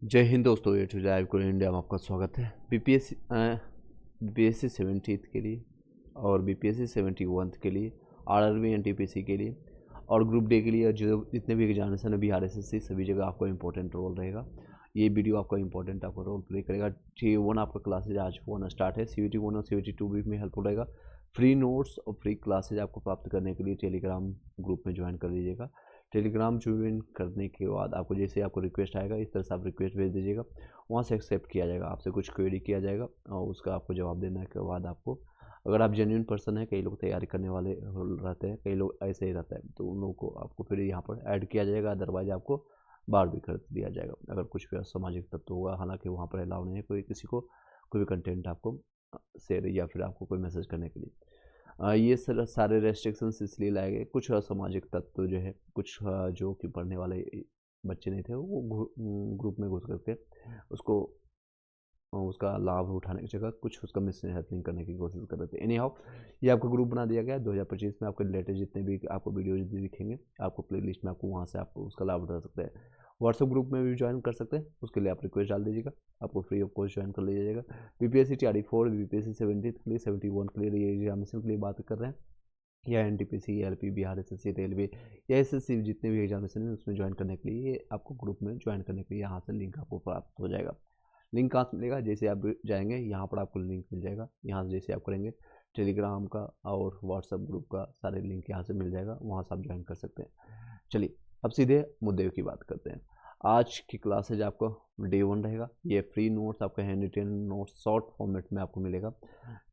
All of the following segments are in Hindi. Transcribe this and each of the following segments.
जय हिंद दोस्तों, ये टू लाइव को इंडिया में आपका स्वागत है। बीपीएससी 70th के लिए और बीपीएससी 71 के लिए, आरआरबी एनटीपीसी के लिए और ग्रुप डी के लिए जो जितने भी एग्जामिनेशन है बिहार एसएससी सभी जगह आपको इंपॉर्टेंट रोल रहेगा। ये वीडियो आपका इंपॉर्टेंट आपका रोल प्ले करेगा। T1 आपका क्लासेज आज होना स्टार्ट है। CVT1 और CVT2 भी में हेल्पफुल रहेगा। फ्री नोट्स और फ्री क्लासेज आपको प्राप्त करने के लिए टेलीग्राम ग्रुप में ज्वाइन कर लीजिएगा। टेलीग्राम ज्वाइन करने के बाद आपको जैसे आपको रिक्वेस्ट आएगा इस तरह से आप रिक्वेस्ट भेज दीजिएगा, वहाँ से एक्सेप्ट किया जाएगा। आपसे कुछ क्वेरी किया जाएगा और उसका आपको जवाब देने के बाद आपको, अगर आप जेन्युइन पर्सन है, कई लोग तैयारी करने वाले रहते हैं, कई लोग ऐसे ही रहते हैं, तो उन लोगों को आपको फिर यहाँ पर ऐड किया जाएगा। अदरवाइज आपको बाहर भी कर दिया जाएगा अगर कुछ भी असामाजिक तत्व होगा। हालांकि वहाँ पर अलाउ नहीं है कोई किसी को कोई भी कंटेंट आपको शेयर या फिर आपको कोई मैसेज करने के लिए। ये सारे रेस्ट्रिक्शंस इसलिए लाए गए, कुछ असामाजिक तत्व जो है, कुछ जो कि पढ़ने वाले बच्चे नहीं थे, वो ग्रुप में घुस करके उसको उसका लाभ उठाने की जगह कुछ उसका मिस हैपनिंग करने की कोशिश कर रहे थे। एनी हाउ, ये आपका ग्रुप बना दिया गया 2025 में। आपके रिलेटेड जितने भी आपको वीडियो दिखेंगे आपको प्लेलिस्ट में, आपको वहाँ से आप उसका लाभ उठा सकते हैं। व्हाट्सएप ग्रुप में भी ज्वाइन कर सकते हैं, उसके लिए आप रिक्वेस्ट डाल दीजिएगा, आपको फ्री ऑफ कॉस्ट ज्वाइन कर लिया जाएगा। बीपीएससी TRD4, बीपीएससी 70 के लिए, 71 के लिए, एग्जामिनेशन के लिए बात कर रहे हैं, या NTPC, LP, Bihar SSC, railway या एसएससी जितने भी एग्जामिनेशन है उसमें ज्वाइन करने के लिए आपको ग्रुप में ज्वाइन करने के लिए यहाँ से लिंक आपको प्राप्त हो जाएगा। लिंक कहाँ से मिलेगा? जैसे आप जाएंगे यहाँ पर आपको लिंक मिल जाएगा। यहाँ से जैसे आप करेंगे टेलीग्राम का और व्हाट्सएप ग्रुप का सारे लिंक यहाँ से मिल जाएगा, वहाँ से आप ज्वाइन कर सकते हैं। चलिए अब सीधे मुद्दे की बात करते हैं। आज की क्लासेज आपको Day 1 रहेगा। ये फ्री नोट्स आपका hand retain notes short format में आपको मिलेगा।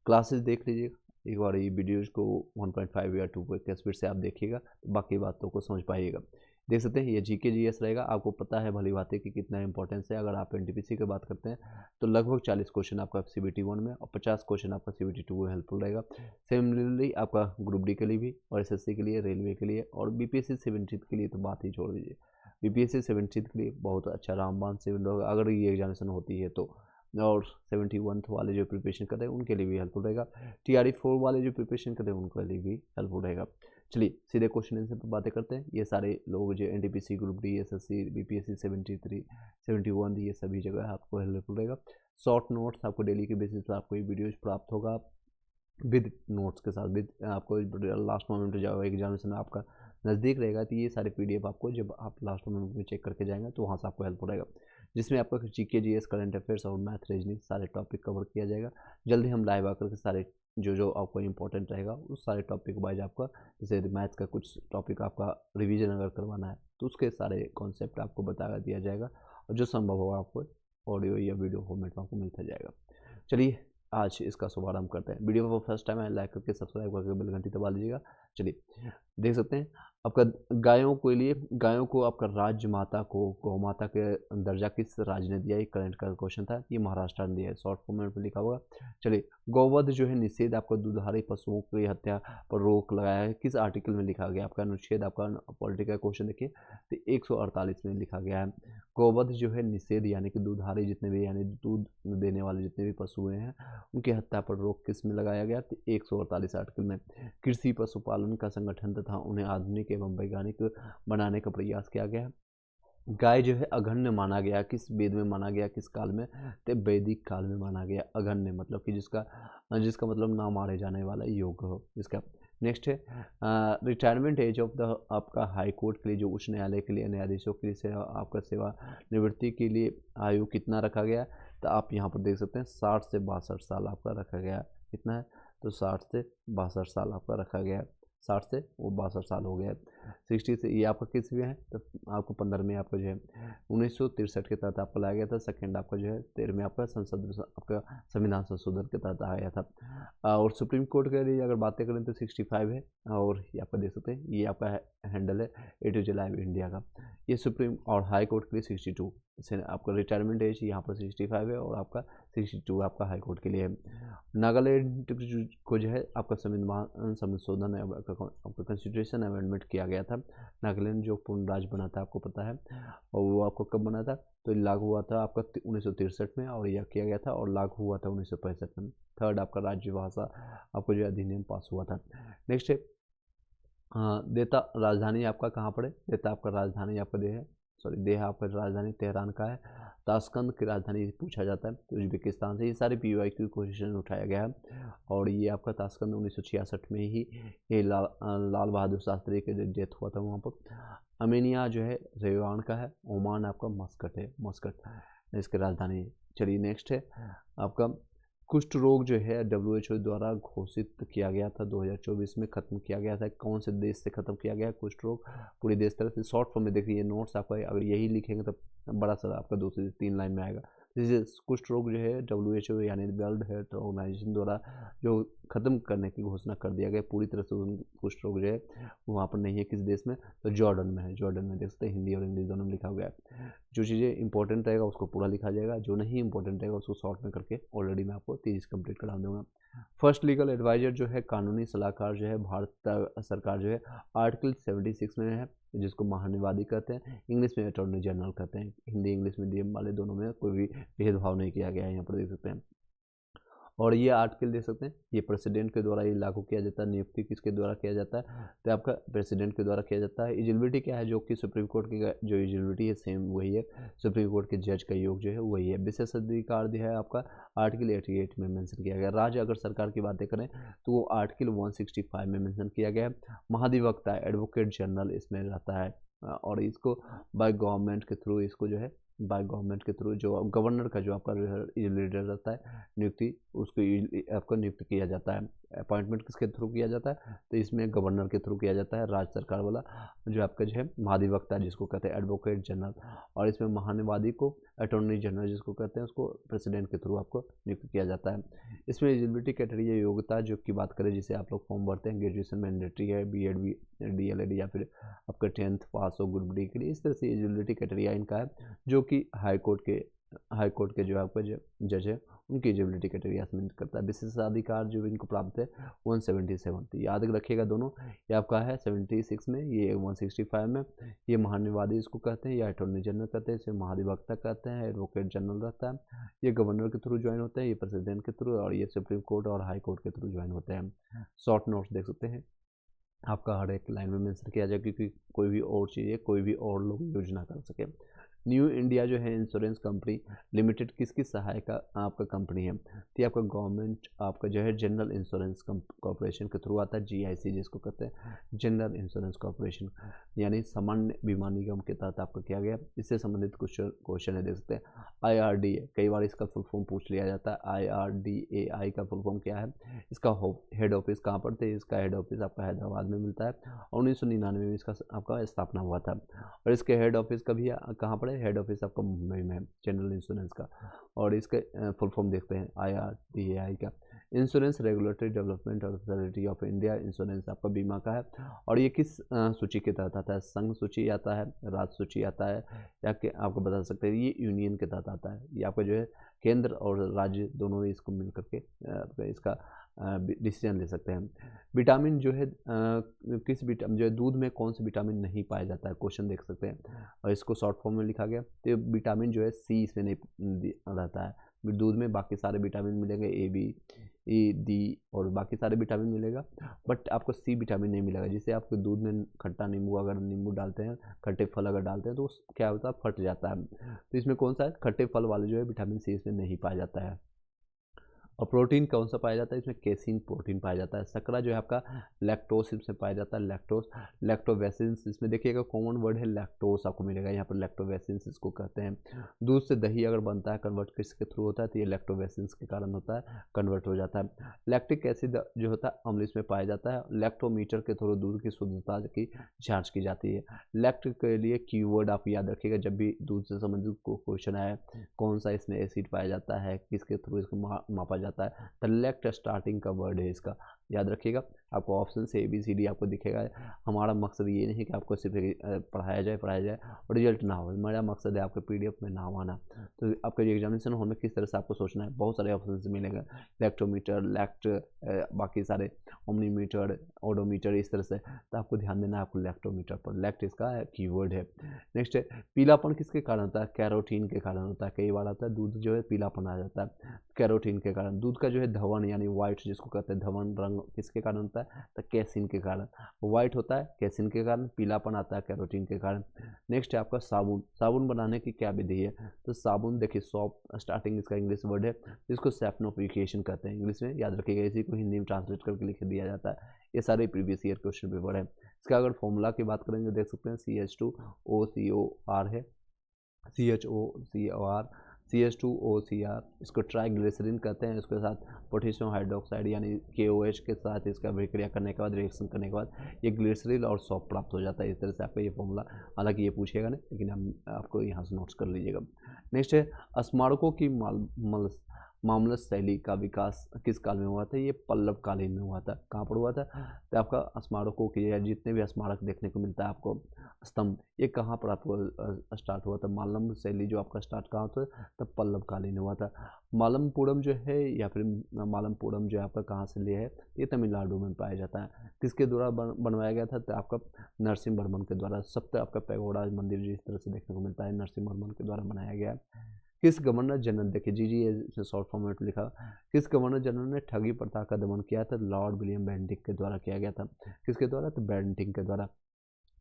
क्लासेज देख लीजिएगा एक बार, ये वीडियोज को 1.5 या 2 के स्पीड से आप देखिएगा तो बाकी बातों को समझ पाइएगा। देख सकते हैं ये जीके जीएस रहेगा। आपको पता है भली बात है कि कितना इंपॉर्टेंस है। अगर आप एनटीपीसी की बात करते हैं तो लगभग 40 क्वेश्चन आपका CVT1 में और 50 क्वेश्चन आपका CVT2 में हेल्पफुल रहेगा। सिमिलरली आपका ग्रुप डी के लिए भी और एसएससी के लिए, रेलवे के लिए और बीपीएससी 70 के लिए तो बात ही छोड़ दीजिए। बीपीएससी 70 के लिए बहुत अच्छा रामबान से अगर ये एग्जामिनेशन होती है तो, और 71 वाले जो प्रिपरेशन कर रहे हैं उनके लिए भी हेल्पफुल रहेगा। TRD4 वाले जो प्रिपरेशन कर रहे हैं उनके लिए भी हेल्पफुल रहेगा। चलिए सीधे क्वेश्चन आंसर पर बातें करते हैं। ये सारे लोग जो NTPC, group D, SSC, BPSC 73, 71, ये सभी जगह आपको हेल्पफुल रहेगा। शॉर्ट नोट्स आपको डेली के बेसिस पर आपको ये वीडियोज प्राप्त होगा विद नोट्स के साथ। विद आपको लास्ट मोमेंट जब एग्जामिनेशन आपका नज़दीक रहेगा तो ये सारे PDF आपको जब आप लास्ट मोमेंट में चेक करके जाएंगे तो वहाँ से आपको हेल्प रहेगा, जिसमें आपका जीके जीएस, करंट अफेयर्स और मैथ रीजनिंग सारे टॉपिक कवर किया जाएगा। जल्दी हम लाइव आकर के सारे जो आपको इंपॉर्टेंट रहेगा उस सारे टॉपिक वाइज आपका, जैसे मैथ का कुछ टॉपिक आपका रिवीजन अगर करवाना है तो उसके सारे कॉन्सेप्ट आपको बता दिया जाएगा और जो संभव होगा आपको ऑडियो या वीडियो फॉर्मेट में आपको मिलता जाएगा। चलिए आज इसका शुभारंभ करते हैं। वीडियो को फर्स्ट टाइम है लाइक करके सब्सक्राइब करके बेल घंटी दबा लीजिएगा। चलिए देख सकते हैं आपका गायों के लिए, गायों को आपका राज्य माता को गौ माता के दर्जा किस राज्य ने दिया, ये करंट का क्वेश्चन था। ये महाराष्ट्र ने दिया है, शॉर्ट फॉर्मेट में लिखा हुआ। चलिए गौवध जो है निषेध, आपका दुधारी पशुओं की हत्या पर रोक लगाया है, किस आर्टिकल में लिखा गया? आपका अनुच्छेद, आपका पॉलिटिकल क्वेश्चन देखिए तो 148 में लिखा गया है। गौवध जो है निषेध यानी कि दुधारी जितने भी यानी दूध देने वाले जितने भी पशु हैं उनकी हत्या पर रोक किस में लगाया गया? तो 148 आर्टिकल में। कृषि पशुपालन का संगठन तथा उन्हें आधुनिक एवं वैज्ञानिक बनाने का प्रयास किया गया। गाय जो है अघन्य माना गया, किस वेद में माना गया, किस काल में? तो वैदिक काल में माना गया। अघन्य मतलब कि जिसका जिसका मतलब ना मारे जाने वाला योग्य हो जिसका। नेक्स्ट है रिटायरमेंट एज ऑफ द आपका हाई कोर्ट के लिए, जो उच्च न्यायालय के लिए न्यायाधीशों के लिए सेवा आपका सेवा निवृत्ति के लिए आयु कितना रखा गया? तो आप यहाँ पर देख सकते हैं 60 से 62 साल आपका रखा गया। कितना है? तो 60 से 62 साल आपका रखा गया है। 60 से वो 62 साल हो गया। 60 से ये आपका किस में है? तो आपको 15 में आपका जो है 1963 के तहत आपको लाया गया था। सेकंड आपका जो है 13 में आपका संसद आपका संविधान संशोधन के तहत आया था। और सुप्रीम कोर्ट के लिए अगर बातें करें तो 65 है। और ये आपका देख सकते हैं ये आपका हैंडल है A2Z लाइव इंडिया का। ये सुप्रीम और हाई कोर्ट के लिए 62 से आपका रिटायरमेंट एज यहाँ पर 65 है और आपका 62 आपका हाई कोर्ट के लिए है। नागालैंड को जो है आपका संविधान संशोधन आपका कॉन्स्टिट्यूशन अमेंडमेंट किया गया था। नागालैंड जो पूर्ण राज्य बना था आपको पता है, और वो आपको कब बना था? तो लागू हुआ था आपका 1963 में और यह किया गया था और लागू हुआ था 1965 में। थर्ड आपका राज्य भाषा आपको जो अधिनियम पास हुआ था। नेक्स्ट है देता राजधानी आपका कहाँ पर है? देता आपका राजधानी आपका देह है, सॉरी देह आपका राजधानी तेहरान का है। ताशकंद की राजधानी पूछा जाता है तो उज्बेकिस्तान से। ये सारे PYQ क्वेश्चन उठाया गया है। और ये आपका ताशकंद 1966 में ही ये लाल बहादुर शास्त्री के डेथ हुआ था वहाँ पर। अर्मेनिया जो है रेवान का है। ओमान आपका मस्कट है, मस्कट इसकी राजधानी है। चलिए नेक्स्ट है आपका कुष्ठ रोग जो है WHO द्वारा घोषित किया गया था 2024 में, खत्म किया गया था। कौन से देश से खत्म किया गया है कुष्ठ रोग? पूरे देश तरफ से। शॉर्ट फॉर्म में देखिए, ये नोट्स आपका अगर यही लिखेंगे तो बड़ा सा आपका 2 से 3 लाइन में आएगा। जैसे कुष्ठ रोग जो है WHO यानी वर्ल्ड हेल्थ ऑर्गेनाइजेशन द्वारा जो खत्म करने की घोषणा कर दिया गया पूरी तरह से। कुष्ठ रोग जो है वहाँ पर नहीं है किस देश में? तो जॉर्डन में है। जॉर्डन में देख सकते हैं, हिंदी और इंग्लिश दोनों में लिखा हुआ है। जो चीज़ें इंपॉर्टेंट रहेगा उसको पूरा लिखा जाएगा, जो नहीं इंपॉर्टेंट रहेगा उसको शॉर्ट में करके ऑलरेडी मैं आपको 30 कंप्लीट करा दूंगा। फर्स्ट लीगल एडवाइजर जो है कानूनी सलाहकार जो है भारत सरकार जो है आर्टिकल 76 में है, जिसको महान्यायवादी कहते हैं। इंग्लिश में अटॉर्नी जनरल कहते हैं। हिंदी इंग्लिश मीडियम वाले दोनों में कोई भी भेदभाव नहीं किया गया है, यहाँ पर देख सकते हैं। और ये आर्टिकल देख सकते हैं, ये प्रेसिडेंट के द्वारा ये लागू किया जाता है। नियुक्ति किसके द्वारा किया जाता है? तो आपका प्रेसिडेंट के द्वारा किया जाता है। एलिजिबिलिटी क्या है? जो कि सुप्रीम कोर्ट की जो एलिजिबिलिटी है सेम वही है, सुप्रीम कोर्ट के जज का योग जो है वही है। विशेषाधिकार जो है आपका आर्टिकल 88 में मेंशन किया गया। राज्य अगर सरकार की बातें करें तो वो आर्टिकल 165 में मेंशन किया गया है। महाधिवक्ता एडवोकेट जनरल इसमें रहता है, और इसको बाय गवर्नमेंट के थ्रू, इसको जो है बाय गवर्नमेंट के थ्रू जो गवर्नर का जो आपका लीडर रहता है नियुक्ति, उसको आपको नियुक्त किया जाता है। अपॉइंटमेंट किसके थ्रू किया जाता है? तो इसमें गवर्नर के थ्रू किया जाता है, राज्य सरकार वाला जो आपका जो है महाधिवक्ता जिसको कहते हैं एडवोकेट जनरल। और इसमें महान्यायवादी को अटॉर्नी जनरल जिसको कहते हैं उसको प्रेसिडेंट के थ्रू आपको नियुक्त किया जाता है। इसमें एलिजिबिलिटी क्राइटेरिया योग्यता जो की बात करें, जिसे आप लोग फॉर्म भरते हैं, ग्रेजुएशन मैंडेटरी है, BEd DLEd या फिर आपका 10th पास हो ग्रुप डी के लिए। इस तरह से एलिजिबिलिटी क्राइटेरिया इनका है, जो कि हाई कोर्ट के जो आपका जज है उनकी एलिजिबिलिटी क्राइटेरिया में करता है। विशेषाधिकार जो इनको प्राप्त है 177, तो याद रखिएगा दोनों। ये आपका है 76 में, ये 165 में। ये महान्यायवादी इसको कहते हैं, या अटॉर्नी जनरल कहते हैं, इसे महाधिवक्ता कहते हैं, एडवोकेट जनरल रहता है। ये गवर्नर के थ्रू ज्वाइन होते हैं, ये प्रेसिडेंट के थ्रू, और ये सुप्रीम कोर्ट और हाई कोर्ट के थ्रू ज्वाइन होते हैं। शॉर्ट नोट्स देख सकते हैं आपका हर एक लाइन में मेंशन किया जाए, क्योंकि कोई भी और चीज़ें कोई भी और लोग यूज ना कर सके। न्यू इंडिया जो है इंश्योरेंस कंपनी लिमिटेड किसकी सहायता आपका कंपनी है? तो ये आपका गवर्नमेंट आपका जो है जनरल इंश्योरेंस कॉर्पोरेशन के थ्रू आता है, GIC जिसको कहते हैं, जनरल इंश्योरेंस कॉर्पोरेशन, यानी सामान्य बीमा निगम के तहत आपका किया गया। इससे संबंधित कुछ क्वेश्चन है, देख सकते हैं। IRDA, कई बार इसका फुल फॉर्म पूछ लिया जाता है। IRDAI का फुल फॉर्म क्या है? इसका हेड ऑफिस कहाँ पर थे? इसका हेड ऑफिस आपका हैदराबाद में मिलता है, और 1999 में इसका आपका स्थापना हुआ था। और इसके हेड ऑफिस का भी कहाँ पर है? हेड ऑफिस आपका मुंबई में है, जनरल इंश्योरेंस का। और इसके फुल फॉर्म देखते हैं IRDAI का, insurance regulatory development authority of India. Insurance आपका बीमा का है। और ये किस सूची के तहत आता है? संघ सूची आता है, राज्य सूची आता है, या कि आपको बता सकते हैं ये यूनियन के तहत आता है। ये आपका जो है केंद्र और राज्य दोनों इसको मिल करके इसका डिसीजन ले सकते हैं। विटामिन जो है किस विटामिन जो है दूध में कौन सा विटामिन नहीं पाया जाता है? क्वेश्चन देख सकते हैं, और इसको शॉर्ट फॉर्म में लिखा गया। तो विटामिन जो है C इसमें नहीं रहता है दूध में। बाकी सारे विटामिन मिलेंगे, A B E D और बाकी सारे विटामिन मिलेगा, बट आपको C विटामिन नहीं मिलेगा। जिसे आपको दूध में खट्टा नींबू, अगर नींबू डालते हैं, खट्टे फल अगर डालते हैं, तो क्या होता है? फट जाता है। तो इसमें कौन सा है? खट्टे फल वाले जो है विटामिन C इसमें नहीं पाया जाता है। और प्रोटीन कौन सा पाया जाता है? इसमें केसिन प्रोटीन पाया जाता है। शकरा जो है आपका लैक्टोस इसमें पाया जाता है, लैक्टोस। लैक्टोवेसिन्स इसमें देखिएगा कॉमन वर्ड है लैक्टोस आपको मिलेगा यहाँ पर, लैक्टोवेसिन्स इसको कहते हैं। दूध से दही अगर बनता है, कन्वर्ट किसके थ्रू होता है? तो ये लैक्टोवेसिन्स के कारण होता है, कन्वर्ट हो जाता है। लैक्टिक एसिड जो होता है अम्ल इसमें पाया जाता है। लैक्टोमीटर के थ्रू दूध की शुद्धता की जाँच की जाती है। लैक्ट के लिए कीवर्ड आप याद रखिएगा, जब भी दूध से संबंधित क्वेश्चन आए, कौन सा इसमें एसिड पाया जाता है, किसके थ्रू इसको मापा जाता है? तो लैक्ट स्टार्टिंग का वर्ड है इसका, याद रखिएगा। आपको ऑप्शन से ABCD आपको दिखेगा। हमारा मकसद ये नहीं कि आपको सिर्फ पढ़ाया जाए और रिजल्ट ना हो। मेरा मकसद है आपके PDF में नाम आना। तो आपका एग्जामिनेशन हॉल में किस तरह से आपको सोचना है, बहुत सारे ऑप्शन मिलेंगे, लैक्टोमीटर, लैक्ट, बाकी सारे ओमनीमीटर, ओडोमीटर, इस तरह से। तो आपको ध्यान देना है आपको लैक्टोमीटर पर, लैक्ट इसका कीवर्ड है। नेक्स्ट है पीलापन किसके कारण होता है? कैरोटीन के कारण होता है। कई बार आता है दूध जो है पीलापन आ जाता है कैरोटीन के कारण। दूध का जो है धवन यानी व्हाइट जिसको कहते हैं धवन रंग किसके कारण होता है? है तो कैसिन के कारण, वाइट होता है कैसिन के कारण, पीलापन आता है कैरोटीन के कारण। नेक्स्ट है आपका साबुन। साबुन बनाने की क्या विधि है? तो साबुन देखिए सॉप स्टार्टिंग इसका इंग्लिश वर्ड है जिसको सैप्नोफिकेशन कहते हैं इंग्लिश में, याद रखिएगा, इसी को हिंदी में ट्रांसलेट करके लिख दिया जाता है। ये सारे प्रीवियस ईयर क्वेश्चन पेपर है। इसका अगर फॉर्मूला की बात करेंगे देख सकते हैं CH2OCOR है, CHOCOR, CH2OCR, इसको ट्राइग्लिसरीन कहते हैं। इसके साथ पोटेशियम हाइड्रोक्साइड यानी KOH के साथ इसका अभिक्रिया करने के बाद, रिएक्शन करने के बाद ये ग्लिसरीन और सॉप प्राप्त हो जाता है। इस तरह से आपका ये फॉर्मूला, हालांकि ये पूछेगा नहीं लेकिन हम आपको यहाँ से नोट्स कर लीजिएगा। नेक्स्ट है स्मारकों की मामलत शैली का विकास किस काल में हुआ था? ये पल्लव कालीन में हुआ था। कहाँ पर हुआ था? तो आपका स्मारकों के या जितने भी स्मारक देखने को मिलता है आपको स्तंभ, ये कहाँ पर आपको स्टार्ट हुआ था? मालम शैली जो आपका स्टार्ट कहाँ होता है? तब पल्लव कालीन हुआ था। मालमपुरम जो है या फिर मालमपुरम जो है आपका कहाँ से लिया है? ये तमिलनाडु में पाया जाता है। किसके द्वारा बनवाया गया था? तो आपका नरसिंह वर्मन के द्वारा। सप्त आपका पैगोडा मंदिर जिस तरह से देखने को मिलता है नरसिंह वर्मन के द्वारा बनाया गया। किस गवर्नर जनरल, देखिए जी शॉर्ट फॉर्म में लिखा, किस गवर्नर जनरल ने ठगी प्रथा का दमन किया था? लॉर्ड विलियम बेंटिंक के द्वारा किया गया था। किसके द्वारा? तो बेंटिंक के द्वारा।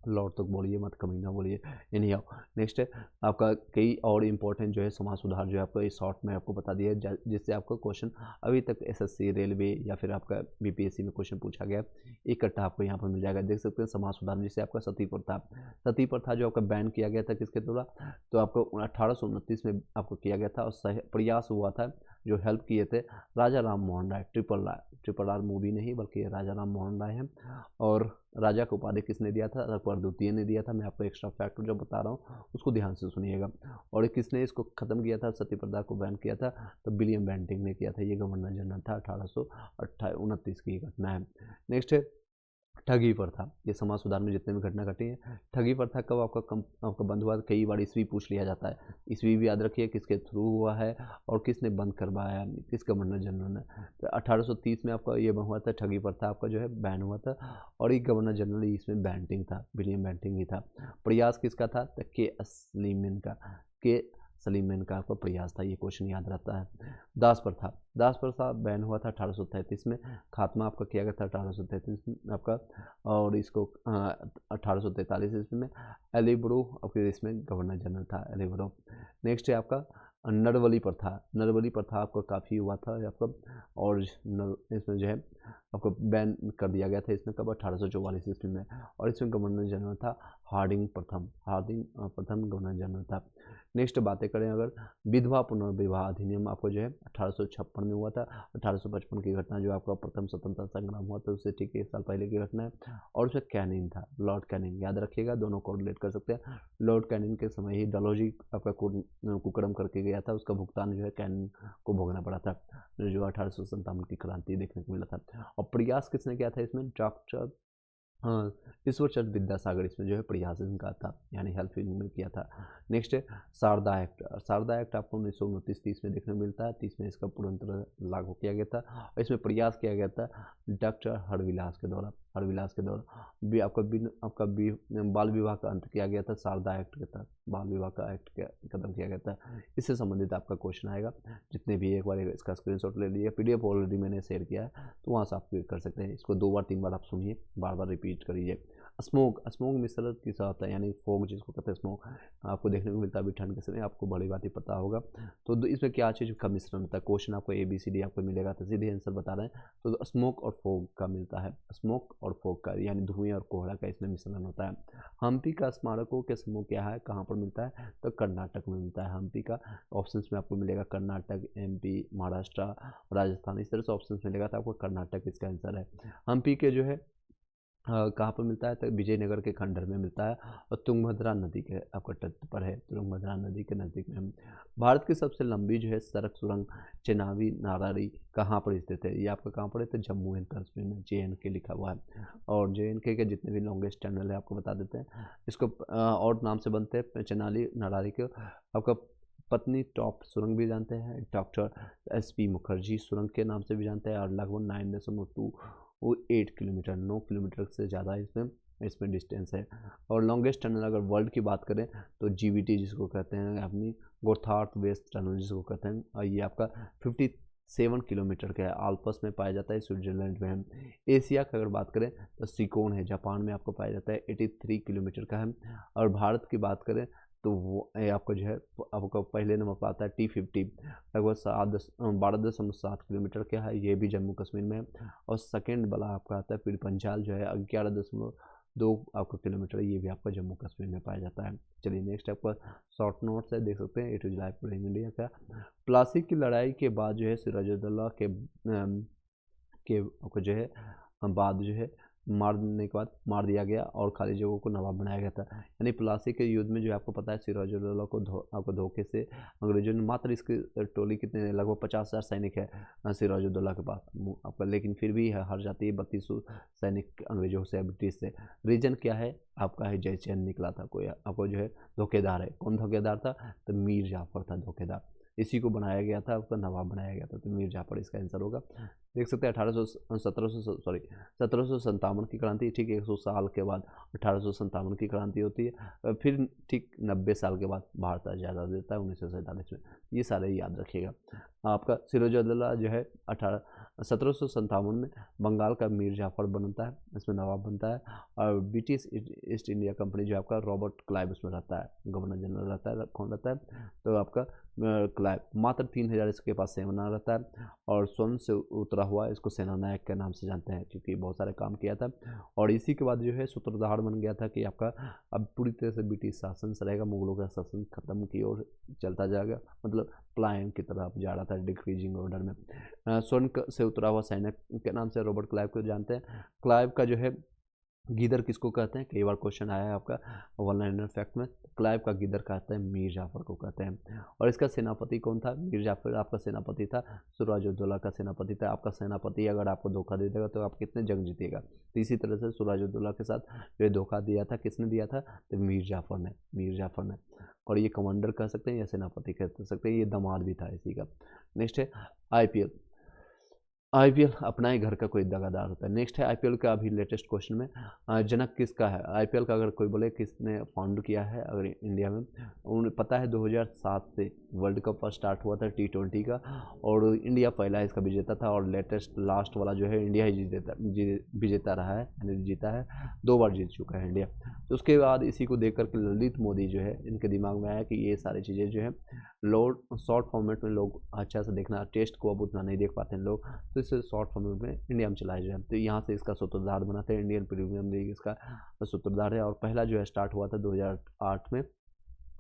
लॉर्ड तक बोलिए मत, कमीना बोलिए। एनी हाउ, नेक्स्ट है आपका कई और इम्पोर्टेंट जो है समाज सुधार जो है आपको इस शॉर्ट में आपको बता दिया है, जिससे आपको क्वेश्चन अभी तक SSC रेलवे या फिर आपका BPSC में क्वेश्चन पूछा गया इकट्ठा आपको यहाँ पर मिल जाएगा। देख सकते हैं समाज सुधार, जिससे आपका सती प्रथा, सती प्रथा जो आपका बैन किया गया था किसके द्वारा? तो आपको 1829 में आपको किया गया था और प्रयास हुआ था, जो हेल्प किए थे राजा Ram Mohan Roy. Triple R movie नहीं बल्कि राजा राम मोहन राय हैं। और राजा को उपाधि किसने दिया था? अकबर द्वितीय ने दिया था। मैं आपको एक्स्ट्रा फैक्टर जो बता रहा हूँ उसको ध्यान से सुनिएगा। और किसने इसको ख़त्म किया था, सती प्रथा को बैन किया था? तो विलियम बेंटिंक ने किया था। ये गवर्नर जनरल था, 1829 की घटना है। नेक्स्ट है ठगी प्रथा। ये समाज सुधार में जितने भी घटना घटी है, ठगी प्रथा कब आपका बंद हुआ? कई बार ईस्वी पूछ लिया जाता है, ईस्वी भी याद रखिए, किसके थ्रू हुआ है और किसने बंद करवाया, किस गवर्नर जनरल ने? तो 1830 में आपका ये हुआ था, ठगी प्रथा आपका जो है बैन हुआ था। और एक गवर्नर जनरल इसमें बेंटिंक था, विलियम बेंटिंक ही था। प्रयास किसका था? तो के सलीमन का आपका प्रयास था। ये क्वेश्चन याद रहता है। दास प्रथा बैन हुआ था 1833 में। खात्मा आपका किया गया था 1833 में आपका। और इसको 1843 ईस्वी में एलिब्रो आपके इसमें गवर्नर जनरल था, एलिब्रो। नेक्स्ट है आपका नरवली प्रथा आपका काफ़ी हुआ था आपका, और इसमें जो है आपको बैन कर दिया गया था इसमें कब? 1844 ईस्वी में। और इसमें गवर्नर जनरल था हार्डिंग प्रथम गवर्नर जनरल था। नेक्स्ट बातें करें अगर, विधवा पुनर्विवाह अधिनियम आपको जो है 1856 में हुआ था। 1855 की घटना जो आपका प्रथम स्वतंत्रता संग्राम हुआ था उससे ठीक 1 साल पहले की घटना है। और उसमें कैनिंग था, लॉर्ड कैनिंग, याद रखिएगा, दोनों को रिलेट कर सकते हैं। लॉर्ड कैनिंग के समय ही डलहौजी आपका कुकर्म करके गया था, उसका भुगतान जो है कैनिंग को भोगना पड़ा था, जो 1857 की क्रांति देखने को मिला था। और प्रयास किसने किया था इसमें? डॉक्टर ईश्वरचंद्र विद्यासागर इसमें जो है प्रयास इनका था, यानी हेल्पिंग में किया था। नेक्स्ट है शारदा एक्ट आपको 1929-30 में देखने को मिलता है। 30 में इसका पूर्ण तरह लागू किया गया था और इसमें प्रयास किया गया था डॉक्टर हरविलास के द्वारा भी आपका बाल विवाह का अंत किया गया था। शारदा एक्ट के तहत बाल विवाह का एक्ट खत्म किया गया था। इससे संबंधित आपका क्वेश्चन आएगा, जितने भी एक बार इसका स्क्रीनशॉट ले लीजिए, PDF ऑलरेडी मैंने शेयर किया है तो वहाँ से आप क्लिक कर सकते हैं। इसको 2 बार 3 बार आप सुनिए, बार बार रिपीट करिए। स्मोक मिश्रण किसा होता है, यानी फोग जिसको कहते हैं स्मोक, आपको देखने को मिलता है अभी ठंड के समय, आपको बड़ी बात ही पता होगा। तो इसमें क्या चीज़ का मिश्रण होता है? क्वेश्चन आपको ABCD आपको मिलेगा तो सीधे आंसर बता रहे हैं। तो स्मोक और फोग का मिलता है, स्मोक और फोग का, यानी धुएं और कोहरा का इसमें मिश्रण होता है। हम्पी का स्मारकों के समूह क्या है, कहाँ पर मिलता है? तो कर्नाटक में मिलता है। हम्पी का ऑप्शन में आपको मिलेगा कर्नाटक, MP, महाराष्ट्र, राजस्थान, इस तरह से ऑप्शन मिलेगा तो आपको कर्नाटक इसका आंसर है। हम्पी के जो है कहाँ पर मिलता है? तो विजयनगर के खंडर में मिलता है और तुंगभद्रा नदी के आपका तट पर है, तुंगभद्रा नदी के नज़दीक में। भारत की सबसे लंबी जो है सड़क सुरंग चेनाबी नारारी कहाँ पर स्थित है? ये आपका कहाँ पर है? तो जम्मू एंड कश्मीर में, JNK लिखा हुआ है। और JNK के जितने भी लॉन्गेस्ट टनल है आपको बता देते हैं। इसको और नाम से बनते हैं चेनाली नारारी के, आपका पत्नी टॉप सुरंग भी जानते हैं, डॉक्टर SP मुखर्जी सुरंग के नाम से भी जानते हैं। और लगभग 9.28 किलोमीटर, 9 किलोमीटर से ज़्यादा इसमें डिस्टेंस है। और लॉन्गेस्ट टनल अगर वर्ल्ड की बात करें तो GVT जिसको कहते हैं, अपनी गोर्थार्थ वेस्ट टनल जिसको कहते हैं, और ये आपका किलोमीटर का है, आल्प्स में पाया जाता है, स्विट्जरलैंड में है। एशिया की अगर बात करें तो सिकोन है, जापान में आपको पाया जाता है, 83 किलोमीटर का है। और भारत की बात करें तो वो आपको जो है आपको पहले नंबर पर आता है T50, लगभग 12.7 किलोमीटर का है, ये भी जम्मू कश्मीर में है। और सेकेंड वाला आपका आता है फिर पंचाल जो है 11.2 आपका किलोमीटर, ये भी आपका जम्मू कश्मीर में पाया जाता है। चलिए नेक्स्ट आपका शॉर्ट नोट्स है, देख सकते हैं, इट इज लाइफ पूरे इंडिया का। प्लासी की लड़ाई के बाद जो है सिराजुद्दौला के आपको जो है बाद जो है मारने के बाद मार दिया गया और खाली जगहों को नवाब बनाया गया था। यानी प्लासी के युद्ध में जो आपको पता है सिराजुद्दौला को आपको धोखे से अंग्रेजों ने, मात्र इसकी टोली कितने, लगभग 50,000 सैनिक है सिराजुद्दौला के पास आपका, लेकिन फिर भी हार जाती है 3200 सैनिक अंग्रेजों से, ब्रिटिश से। रीजन क्या है आपका, है जयचंद निकला था कोई आपको जो है धोखेदार है। कौन धोखेदार था, तो मीर जाफर था धोखेदार, इसी को बनाया गया था, उसका नवाब बनाया गया था, तो मीर जाफर इसका आंसर होगा। देख सकते हैं 1757 की क्रांति, ठीक 100 साल के बाद 1857 की क्रांति होती है, फिर ठीक 90 साल के बाद भारत आज़ादी देता है 1947 में। ये सारे याद रखिएगा। आपका सिराजुद्दौला जो है 1757 में बंगाल का मीर जाफर बनता है, इसमें नवाब बनता है। और ब्रिटिश ईस्ट इंडिया कंपनी जो आपका रॉबर्ट क्लाइव उसमें रहता है, गवर्नर जनरल रहता है, कौन रहता है, तो आपका क्लाइव। मात्र 3000 इसके पास सेना रहता है और स्वर्ण से उतरा हुआ इसको सेना नायक के नाम से जानते हैं, क्योंकि बहुत सारे काम किया था। और इसी के बाद जो है सूत्रधार बन गया था कि आपका अब पूरी तरह से ब्रिटिश शासन से रहेगा, मुगलों का शासन खत्म की ओर चलता जाएगा, मतलब पलायन की तरफ जा रहा था, डिक्रीजिंग ऑर्डर में। स्वर्ण से उतरा हुआ सैनिक के नाम से रॉबर्ट क्लाइव को जानते हैं। क्लाइव का जो है गीदड़ किसको कहते हैं, कई बार क्वेश्चन आया है आपका वन लाइनर फैक्ट में। क्लाइव का गीदड़ कहते हैं मीर जाफर को कहते हैं। और इसका सेनापति कौन था, मीर जाफर आपका सेनापति था, सिराजुद्दौला का सेनापति था। आपका सेनापति अगर आपको धोखा दे देगा तो आप कितने जंग जीतेगा, तो इसी तरह से सिराजुद्दौला के साथ जो धोखा दिया था, किसने दिया था, तो मीर जाफर ने। और ये कमांडर कह सकते हैं या सेनापति कह सकते हैं, ये दामाद भी था इसी का। नेक्स्ट है आईपीएल अपना ही घर का कोई दगादार होता है। नेक्स्ट है आईपीएल का अभी लेटेस्ट क्वेश्चन में जनक किसका है, आईपीएल का अगर कोई बोले किसने फाउंड किया है अगर इंडिया में, उन्हें पता है 2007 से वर्ल्ड कप स्टार्ट हुआ था T20 का, और इंडिया पहला इसका विजेता था। और लेटेस्ट लास्ट वाला जो है इंडिया ही विजेता रहा है, यानी जीता है, 2 बार जीत चुका है इंडिया। तो उसके बाद इसी को देख करके ललित मोदी जो है, इनके दिमाग में आया कि ये सारी चीज़ें जो है शॉर्ट फॉर्मेट में लोग अच्छा से देखना, टेस्ट को अब उतना नहीं देख पाते हैं लोग, तो इसे शॉर्ट फॉर्मेट में इंडिया में चलाया जाए। तो यहाँ से इसका सूत्रधार बनाते हैं, इंडियन प्रीमियर लीग इसका सूत्रधार है। और पहला जो है स्टार्ट हुआ था 2008 में,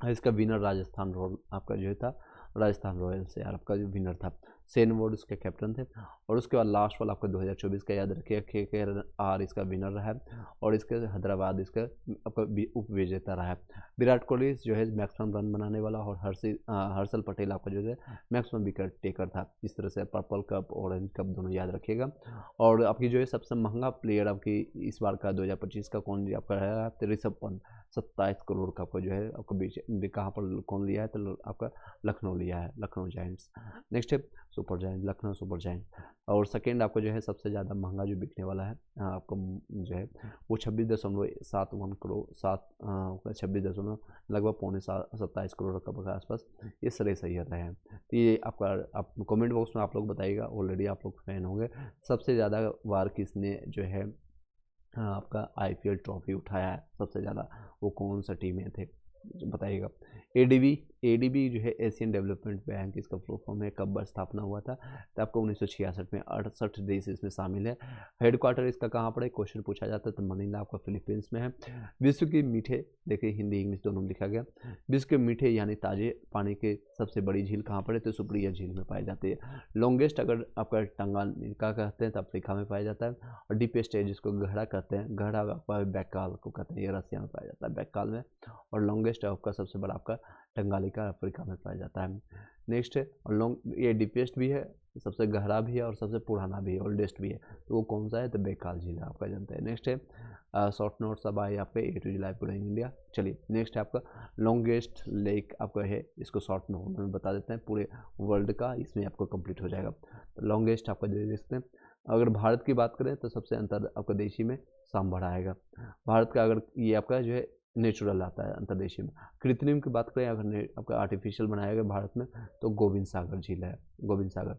इसका विनर राजस्थान रॉयल आपका जो था, राजस्थान रॉयल्स यार आपका जो विनर था, शेन वॉर्न उसके कैप्टन थे। और उसके बाद लास्ट वाला आपका 2024 का याद रखिए, KKR इसका विनर रहा है, और इसके हैदराबाद इसका आपका उप विजेता रहा है। विराट कोहली जो है मैक्सिमम रन बनाने वाला, और हर्षल पटेल आपका जो है मैक्सिमम विकेट टेकर था। इस तरह से पर्पल कप ऑरेंज कप दोनों याद रखिएगा। और आपकी जो है सबसे महंगा प्लेयर आपकी इस बार का 2025 का कौन आपका है, ऋषभ पंत, 27 करोड़ का आपको जो है आपको बीच कहाँ पर कौन लिया है, तो आपका लखनऊ लिया है, लखनऊ जायंट्स। नेक्स्ट है super giant, Lucknow super giant. और सेकेंड आपको जो है सबसे ज़्यादा महंगा जो बिकने वाला है आपको जो है वो 26.71 करोड़ 26 लगभग 27 करोड़ का आसपास ये सही रहता है। तो ये आपका आप कमेंट बॉक्स में आप लोग बताइएगा, ऑलरेडी आप लोग फैन होंगे, सबसे ज़्यादा बार किसने जो है आपका आईपीएल ट्रॉफी उठाया है सबसे ज़्यादा, वो कौन सा टीम में थे बताइएगा। एडीबी जो है एशियन डेवलपमेंट बैंक, इसका फुल फॉर्म है, कब स्थापना हुआ था, तो आपको 1966 में, 68 देश इसमें शामिल है। हेडक्वार्टर इसका कहाँ पर है, क्वेश्चन पूछा जाता है, तो मनीला आपका फिलीपींस में है। विश्व के मीठे, देखिए हिंदी इंग्लिश दोनों में लिखा गया, विश्व के मीठे यानी ताजे पानी के सबसे बड़ी झील कहाँ पर है, तो सुप्रिया झील में पाई जाती है। लॉन्गेस्ट अगर आपका टंगानिका कहते हैं तो अफ्रीका में पाया जाता है। और डीपेस्ट है जिसको गहरा कहते हैं, गहरा आपका बैकाल को कहते हैं, ये रसिया में पाया जाता है बैकाल में। और लॉन्गेस्ट आपका सबसे बड़ा आपका टंगालिका अफ्रीका में पाया जाता है। नेक्स्ट है लॉन्ग, ये डीपेस्ट भी है, सबसे गहरा भी है, और सबसे पुराना भी है, ओल्डेस्ट भी है, तो वो कौन सा है, तो बैकाल झील है आपका जानते हैं। नेक्स्ट है शॉर्ट नोट सब आए आपके ए टू लाइव पूरा इंडिया। चलिए नेक्स्ट है आपका लॉन्गेस्ट लेक आपका है, इसको शॉर्ट नोट में बता देते हैं पूरे वर्ल्ड का, इसमें आपको कंप्लीट हो जाएगा। तो लॉन्गेस्ट आपका दे देखते हैं। अगर भारत की बात करें तो सबसे अंतर आपका देशी में सांभर आएगा। भारत का अगर ये आपका जो है नेचुरल आता है अंतर्देशीय में। कृत्रिम की बात करें अगर आपका आर्टिफिशियल बनाया गया भारत में, तो गोविंद सागर झील है, गोविंद सागर।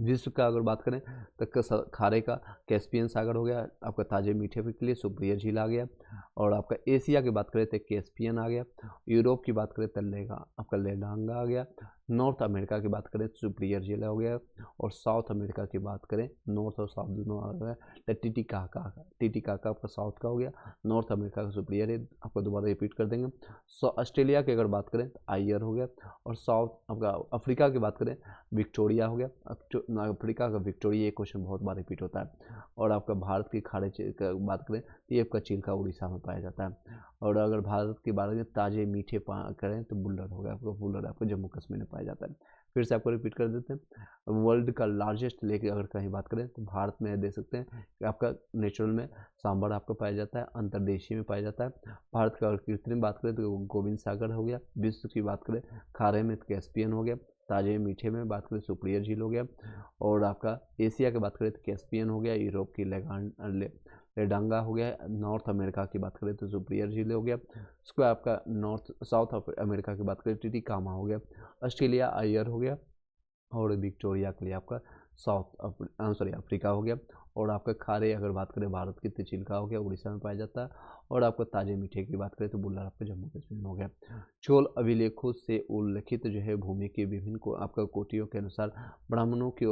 विश्व का अगर बात करें तो खारे का कैस्पियन सागर हो गया, आपका ताजे मीठे के लिए सुप्रिय झील आ गया। और आपका एशिया की बात करें तो कैस्पियन आ गया। यूरोप की बात करें तो आपका लेडांगा आ गया। नॉर्थ अमेरिका की बात करें तो सुप्रिय झील हो गया। और साउथ अमेरिका की बात करें, नॉर्थ और साउथ दोनों आ गया तो टिटिकाका आपका साउथ का हो गया। नॉर्थ अमेरिका का सुप्रिय है, आपको दोबारा रिपीट कर देंगे। ऑस्ट्रेलिया की अगर बात करें तो आयर हो गया। और साउथ आपका अफ्रीका की बात करें विक्टोरिया हो गया। अफ्रीका का विक्टोरिया, ये क्वेश्चन बहुत बार रिपीट होता है। और आपका भारत की खाड़ी का बात करें तो ये आपका चिल्का उड़ीसा में पाया जाता है। और अगर भारत की बात करें ताजे मीठे करें तो बुल्लर हो गया, आपका बुल्लर आपको जम्मू कश्मीर में पाया जाता है। फिर से आपको रिपीट कर देते हैं। वर्ल्ड का लार्जेस्ट लेक अगर कहीं बात करें तो भारत में देख सकते हैं कि आपका नेचुरल में सांबर आपको पाया जाता है, अंतर्देशीय में पाया जाता है। भारत का अगर कृत्रिम बात करें तो गोविंद सागर हो गया। विश्व की बात करें खारे में तो कैस्पियन हो गया। ताजे मीठे में बात करें सुप्रिय झील हो गया। और आपका एशिया की बात करें तो कैस्पियन हो गया। यूरोप की लेडांगा हो गया। नॉर्थ अमेरिका की बात करें तो सुप्रिय झील हो गया। उसके बाद आपका साउथ अमेरिका की बात करें टिटिकामा हो गया। ऑस्ट्रेलिया आयर हो गया। और विक्टोरिया के लिए आपका अफ्रीका हो गया। और आपका खारे अगर बात करें भारत की तो चिल्का हो गया, उड़ीसा में पाया जाता है। और आपको ताजे मीठे की बात करें तो बुल्लर आपका जम्मू कश्मीर में हो गया। चोल अभिलेखों से उल्लिखित जो है भूमि के विभिन्न को आपका कोटियों के अनुसार ब्राह्मणों की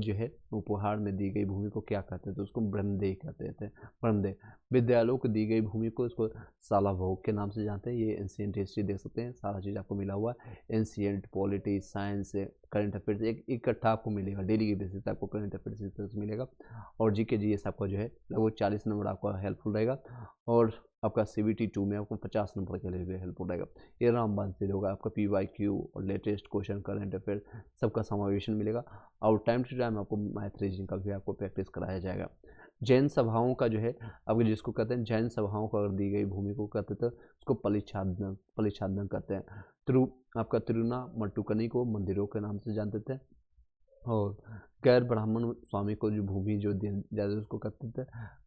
जो है उपहार में दी गई भूमि को क्या कहते थे, उसको ब्रह्मदेह कहते थे। ब्रह्मदेह। विद्यालयों को दी गई भूमि को इसको साला भोग के नाम से जानते हैं। ये एंशियंट हिस्ट्री देख सकते हैं, सारा चीज़ आपको मिला हुआ है। Ancient polity science current affairs एक इकट्ठा आपको मिलेगा, डेली के बेसिस पे आपको करंट अफेयर्स इस तरह से मिलेगा। और जीके जीएस आपका जो है लगभग 40 नंबर आपका हेल्पफुल रहेगा। और आपका CBT 2 में आपको 50 नंबर के लिए भी हेल्पफुल रहेगा। ये रामबान से होगा, आपका PYQ और लेटेस्ट क्वेश्चन करंट अफेयर सबका समावेशन मिलेगा। और टाइम टू टाइम आपको मैथ रीजनिंग का भी आपको प्रैक्टिस कराया जाएगा। जैन सभाओं का जो है अब जिसको कहते हैं जैन सभाओं को अगर दी गई भूमि को कहते थे उसको पलिछादन कहते हैं। आपका तिरुनामट्टुकनी को मंदिरों के नाम से जानते थे। और गैर ब्राह्मण स्वामी को जो भूमि जो जाते उसको कहते थे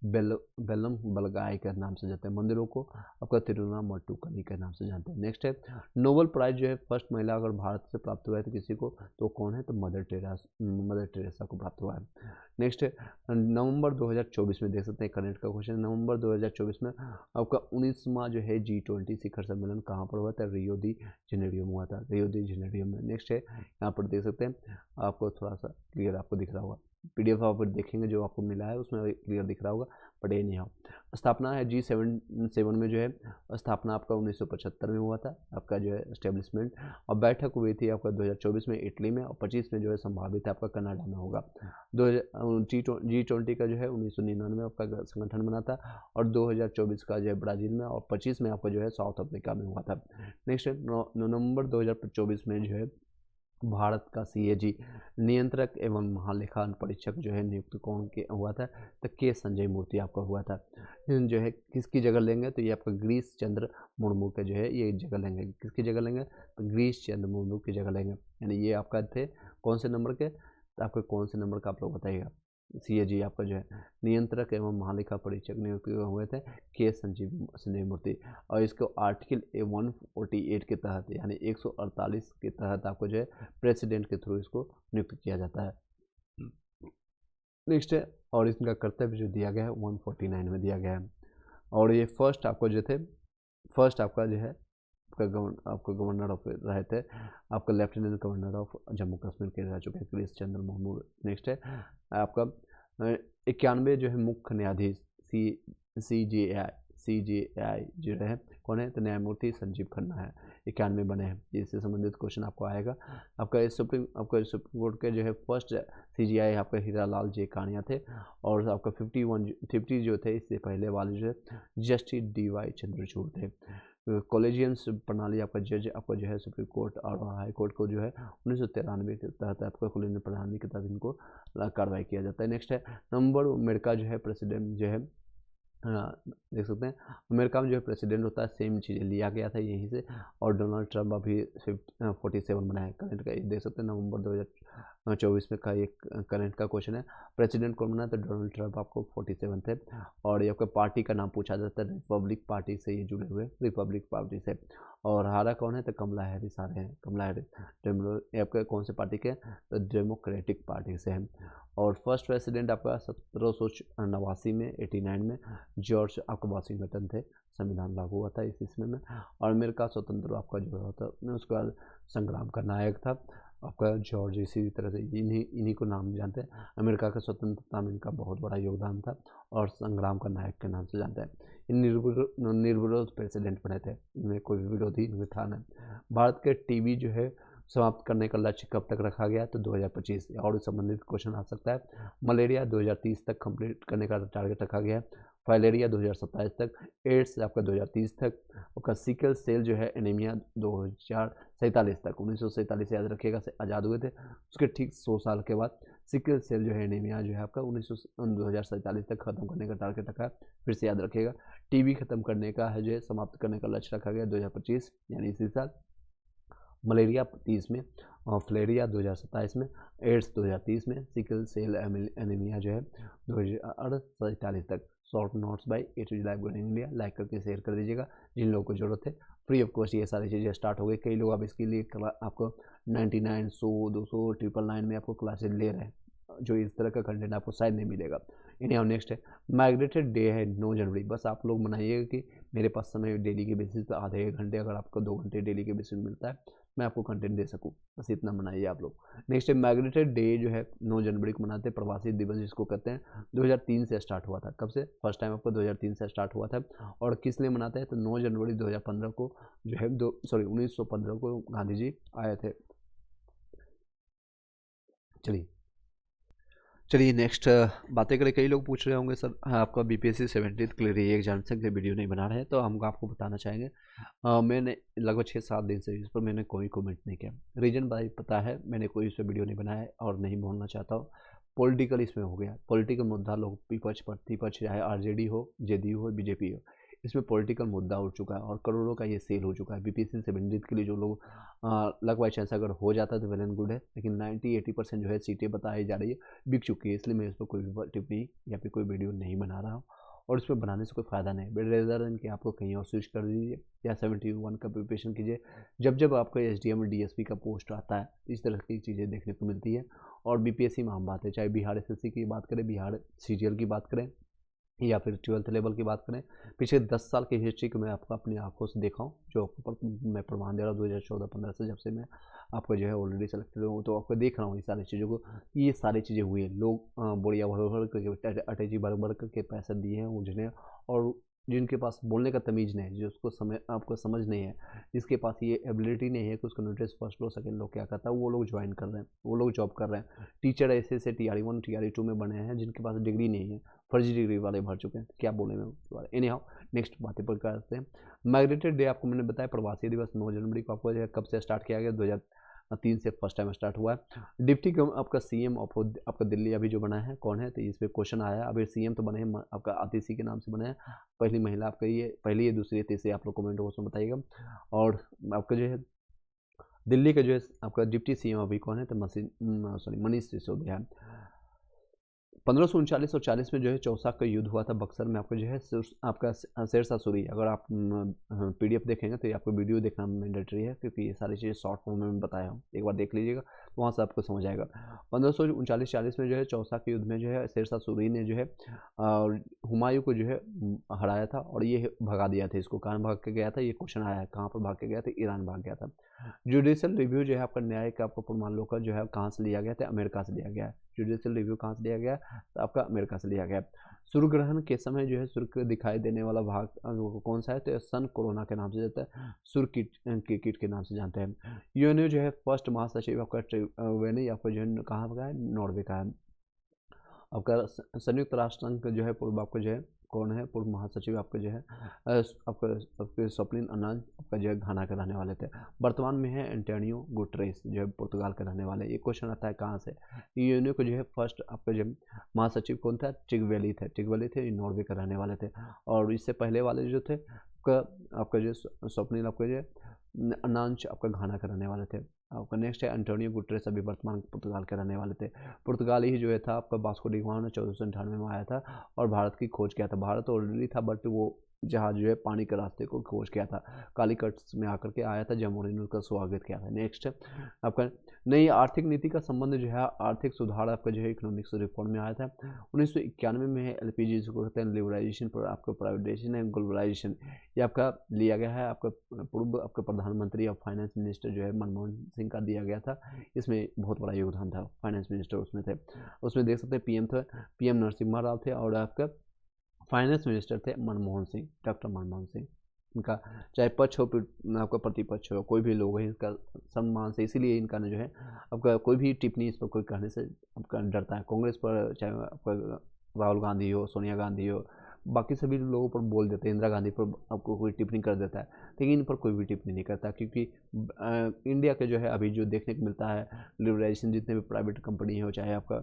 बेलम बलगाय के नाम से जानते हैं। मंदिरों को आपका तिरुनामट्टुकनी के नाम से जानते हैं। नेक्स्ट है नोबेल प्राइज जो है फर्स्ट महिला अगर भारत से प्राप्त हुआ है तो किसी को तो कौन है, तो मदर टेरेसा को प्राप्त हुआ है। नेक्स्ट है नवंबर 2024 में देख सकते हैं करंट का क्वेश्चन। नवंबर 2024 में आपका 19वां जो है G20 शिखर सम्मेलन कहाँ पर हुआ था, रियो दी जेनेरियो में हुआ था, रियो दी जेनेरियो में। नेक्स्ट है यहाँ पर देख सकते हैं आपको थोड़ा सा क्लियर आपको दिख रहा होगा, PDF आप देखेंगे जो आपको मिला है उसमें क्लियर दिख रहा होगा, बट ये नहीं हो। स्थापना है G7 में जो है स्थापना आपका 1975 में हुआ था आपका जो है एस्टेब्लिशमेंट। और बैठक हुई थी आपका 2024 में इटली में। और 25 में जो है संभावित है आपका कनाडा में होगा। G20 का जो है 1999 में आपका संगठन बना था। और 2024 का जो है ब्राज़ील में। और 25 में आपका जो है साउथ अफ्रीका में हुआ था। नेक्स्ट नवंबर 2024 में जो है भारत का CAG नियंत्रक एवं महालेखा परीक्षक जो है नियुक्त कौन के हुआ था, तो के संजय मूर्ति आपका हुआ था। जो है किसकी जगह लेंगे, तो ये आपका गिरीश चंद्र मुर्मू के जो है ये जगह लेंगे। किसकी जगह लेंगे, तो गिरीश चंद्र मुर्मू की जगह लेंगे। यानी ये आपका थे कौन से नंबर के, तो आपके कौन से नंबर का आप लोग बताइएगा। CAG आपका जो है नियंत्रक एवं महालेखा परीक्षक नियुक्त हुए थे के संजय मूर्ति। और इसको आर्टिकल 148 के तहत यानी 148 के तहत आपको जो है प्रेसिडेंट के थ्रू इसको नियुक्त किया जाता है। नेक्स्ट है और इनका कर्तव्य जो दिया गया है 149 में दिया गया है। और ये फर्स्ट आपको जो थे फर्स्ट आपका जो है आपका गवर्नर ऑफ रहे थे आपका lieutenant governor of Jammu Kashmir के रह चुके हैं गिरीश चंद्र मुर्मू। नेक्स्ट है आपका 91 जो है मुख्य न्यायाधीश CJI जो रहे कौन है, तो न्यायमूर्ति संजीव खन्ना है। 91 बने हैं। इससे संबंधित क्वेश्चन आपको आएगा। आपका सुप्रीम कोर्ट के जो है फर्स्ट CJI आपका हीरालाल जे कानिया थे। और आपका 50 जो थे इससे पहले वाले जो है जस्टिस DY चंद्रचूड़ थे। कॉलेजियम प्रणाली आपका जज आपका जो है सुप्रीम कोर्ट और हाई कोर्ट को जो है 1993 के तहत आपका कॉलेजियम प्रणाली के तहत इनको कार्रवाई किया जाता है। नेक्स्ट है नवंबर अमेरिका जो है प्रेसिडेंट जो है देख सकते हैं अमेरिका में जो है प्रेसिडेंट होता है सेम चीज़ें लिया गया था यहीं से। और डोनाल्ड ट्रंप अभी 47 बना है करंट का, ये देख सकते हैं नवंबर 2024 में का एक करंट का क्वेश्चन है। प्रेसिडेंट कौन बना है तो डोनाल्ड ट्रंप आपको 47 थे। और ये आपका पार्टी का नाम पूछा जाता है, रिपब्लिक पार्टी से ये जुड़े हुए, रिपब्लिक पार्टी से। और हारा कौन है तो कमला हैरिस हारे हैं, कमला हैरिस। ये आपका कौन से पार्टी के तो डेमोक्रेटिक पार्टी से है। और फर्स्ट प्रेसिडेंट आपका 1789 में 89 में जॉर्ज आपका वाशिंगटन थे, संविधान लागू हुआ था इस ईस्वी में। और अमेरिका स्वतंत्र आपका जो होता उसके बाद संग्राम का नायक था आपका जॉर्ज, इसी तरह से इन्हीं को नाम जानते हैं। अमेरिका का स्वतंत्रता में इनका बहुत बड़ा योगदान था और संग्राम का नायक के नाम से जानते हैं। इन निर्विरोध प्रेसिडेंट बने थे, इनमें कोई विरोधी इनमें था नहीं। भारत के टीबी जो है समाप्त करने का लक्ष्य कब तक रखा गया तो 2025, और संबंधित क्वेश्चन आ सकता है। मलेरिया 2030 तक कंप्लीट करने का टारगेट रखा गया है। फाइलेरिया 2027 तक, एड्स आपका 2030 तक, उसका सिकल सेल जो है एनीमिया 2047 तक, 1947 याद रखिएगा से आज़ाद हुए थे, उसके ठीक 100 साल के बाद सिकल सेल जो है एनीमिया जो है आपका 2047 तक खत्म करने का टारगेट रखा है, फिर से याद रखिएगा। टीबी खत्म करने का है जो है समाप्त करने का लक्ष्य रखा गया 2025 यानी इसी साल। मलेरिया 30 में, और फ्लेरिया 2027 में, एड्स 2030 में, सिकल सेल एनीमिया जो है 2048 तक। Short notes by a to live going India, like करके शेयर कर दीजिएगा जिन लोगों को जरूरत है। फ्री ऑफ कॉस्ट ये सारी चीज़ें स्टार्ट हो गई, कई लोग अब इसके लिए आपको 99, 100, 200, 999 में आपको क्लासेज ले रहे हैं, जो इस तरह का कंटेंट आपको शायद नहीं मिलेगा। इन्हें नेक्स्ट है माइग्रेटेड डे है 9 जनवरी, बस आप लोग मनाइएगा कि मेरे पास समय डेली के बेसिस पे आधे 1 घंटे, अगर आपको 2 घंटे डेली के बेसिस मिलता है मैं आपको कंटेंट दे सकूं, बस इतना मनाइए आप लोग। नेक्स्ट है माइग्रेटेड डे जो है 9 जनवरी को मनाते हैं, प्रवासी दिवस जिसको कहते हैं, 2003 से स्टार्ट हुआ था। कब से फर्स्ट टाइम आपको 2003 से स्टार्ट हुआ था। और किस लिए मनाते हैं तो 9 जनवरी 2015 को जो है 1915 को गांधी जी आए थे। चलिए नेक्स्ट बातें करें। कई लोग पूछ रहे होंगे सर आपका बीपीएससी 70th क्लियर एग्जाम से वीडियो नहीं बना रहे हैं, तो हम आपको बताना चाहेंगे मैंने लगभग 6-7 दिन से इस पर मैंने कोई कमेंट नहीं किया। रीज़न भाई पता है, मैंने कोई इस पर वीडियो नहीं बनाया और नहीं बोलना चाहता हूँ। पॉलिटिकल इसमें हो गया, पॉलिटिकल मुद्दा लोग विपक्ष प्रतिपक्ष चाहे आरजेडी हो, जेडीयू हो, बीजेपी हो, इसमें पॉलिटिकल मुद्दा उठ चुका है और करोड़ों का ये सेल हो चुका है। बीपीएससी 70 के लिए जो लोग लक बाई चांस अगर हो जाता है तो वेल एंड गुड है, लेकिन 90-80% जो है सीटें बताई जा रही है बिक चुकी है, इसलिए मैं इस पर कोई भी टिप्पणी या फिर कोई वीडियो नहीं बना रहा हूँ और इस पर बनाने से कोई फ़ायदा नहीं। बेटर रेदर देन कि आपको कहीं और स्विच कर दीजिए या 71 का प्रिपरेशन कीजिए। जब जब आपका एसडीएम और डीएसपी का पोस्ट आता है इस तरह की चीज़ें देखने को मिलती है। और बीपीएससी में हम बात है, चाहे बिहार एसएससी की बात करें, बिहार सीजीएल की बात करें या फिर 12th लेवल की बात करें, पिछले 10 साल की हिस्ट्री को मैं आपको अपनी आंखों से देखा हूँ, जो मैं प्रमाण दे रहा हूँ 2014-15 से, जब से मैं आपको जो है ऑलरेडी सेलेक्टेड हूँ, तो आपको देख रहा हूँ ये सारी चीज़ों को। ये सारी चीज़ें हुई हैं, लोग बोरिया भर भर करके अटैची भर भर करके पैसे दिए हैं उन्हें, और जिनके पास बोलने का तमीज़ नहीं है, जिसको समय आपको समझ नहीं है, जिसके पास ये एबिलिटी नहीं है कि उसका नोटिस फर्स्ट लो सेकंड लो क्या कहता है, वो लोग ज्वाइन कर रहे हैं, वो लोग जॉब कर रहे हैं। टीचर ऐसे TRE1 TRE2 में बने हैं जिनके पास डिग्री नहीं है, फर्जी डिग्री वाले भर चुके हैं, क्या बोले मैं उसके बारे। एनी हाउ नेक्स्ट बातें पर करते हैं। माइग्रेटेड डे आपको मैंने बताया, प्रवासी दिवस 9 जनवरी को आपको कब से स्टार्ट किया गया, 2003 से फर्स्ट टाइम स्टार्ट हुआ है। डिप्टी आपका सीएम आपका दिल्ली अभी जो बना है कौन है, तो इस पर क्वेश्चन आया। अभी सीएम तो बने हैं आपका आतिशी के नाम से बने हैं, पहली महिला आपका ये, पहली, दूसरी, तीसरी आप लोग कमेंट बॉक्स में बताइएगा। और आपका जो है दिल्ली का जो है आपका डिप्टी सीएम अभी कौन है तो मनीष सिसोदिया। 1539 और 40 में जो है चौसाक का युद्ध हुआ था बक्सर में, आपका जो है आपका शेरशाह सूरी। अगर आप पीडीएफ देखेंगे तो ये आपको वीडियो देखना मैंडेटरी है, क्योंकि ये सारी चीज़ें शॉर्ट फॉर्म में बताया हूँ, एक बार देख लीजिएगा तो वहाँ से आपको समझ आएगा। 1539-40 में जो है चौसाक के युद्ध में जो है शेरशाह सूरी ने जो है हुमायूं को जो है हराया था और ये भगा दिया था इसको। कहाँ भाग के गया था, ये क्वेश्चन आया है, कहाँ पर भाग के गया था, ईरान भाग गया था। जुडिशियल रिव्यू जो है आपका न्याय का आपका प्रमाण का जो है कहाँ से लिया गया था, अमेरिका से लिया गया है। जुडिशियल रिव्यू कहाँ से लिया गया तो आपका अमेरिका से लिया गया। सूर्य ग्रहण के समय जो है सूर्य दिखाई देने वाला भाग कौन सा है तो सन कोरोना के नाम से जाता है, सूर्य कीट के नाम से जानते हैं। यूएनओ जो है फर्स्ट महासचिव आपका ट्रिवेनी आपका जो है कहाँ का है, नॉर्वे का है। आपका संयुक्त राष्ट्र संघ जो है पूर्व आपका जो है कौन है पूर्व महासचिव आपके जो है आपका आपके स्वप्निल अनाज आपका जो है घाना के रहने वाले थे। वर्तमान में है एंटोनियो गुटरेस जो है पुर्तगाल के रहने वाले। ये क्वेश्चन आता है कहाँ से, यूएनओ को जो है फर्स्ट आपका जो महासचिव कौन था, टिग्वेली थे, नॉर्वे के रहने वाले थे। और इससे पहले वाले जो थे आपका जो स्वप्निल आपका जो अनाज आपका घाना के रहने वाले थे। आपका नेक्स्ट है एंटोनियो गुटरेस, अभी वर्तमान पुर्तगाल के रहने वाले थे। पुर्तगाली ही जो है था आपका वास्को डी गामा ने 1498 में आया था और भारत की खोज किया था। भारत ऑलरेडी था बट वो जहाज जो है पानी के रास्ते को खोज किया था, कालीकट में आकर के आया था, जमोरी ने उसका स्वागत किया था। नेक्स्ट आपका नई आर्थिक नीति का संबंध जो है आर्थिक सुधार आपका जो है इकोनॉमिक्स रिफॉर्म में आया था। 1991 में है एलपीजी जिसको कहते हैं लिबराइजेशन पर आपका प्राइवेटाइजेशन है ग्लोबलाइजेशन, ये आपका लिया गया है। आपका पूर्व आपका प्रधानमंत्री और फाइनेंस मिनिस्टर जो है मनमोहन सिंह का दिया गया था, इसमें बहुत बड़ा योगदान था। फाइनेंस मिनिस्टर उसमें थे, उसमें देख सकते हैं पीएम थे, पीएम नरसिम्हा राव थे और आपका फाइनेंस मिनिस्टर थे मनमोहन सिंह, डॉक्टर मनमोहन सिंह। इनका चाहे पक्ष हो आपका प्रतिपक्ष हो, कोई भी लोग हैं इसका सम्मान से, इसीलिए इनका जो है आपका कोई भी टिप्पणी इस पर कोई कहने से आपका डरता है। कांग्रेस पर चाहे आपका राहुल गांधी हो, सोनिया गांधी हो, बाकी सभी लोगों पर बोल देते हैं, इंदिरा गांधी पर आपको कोई टिप्पणी कर देता है, लेकिन इन पर कोई भी टिप्पणी नहीं करता, क्योंकि इंडिया के जो है अभी जो देखने को मिलता है लिबराइजेशन, जितने भी प्राइवेट कंपनी हो, चाहे आपका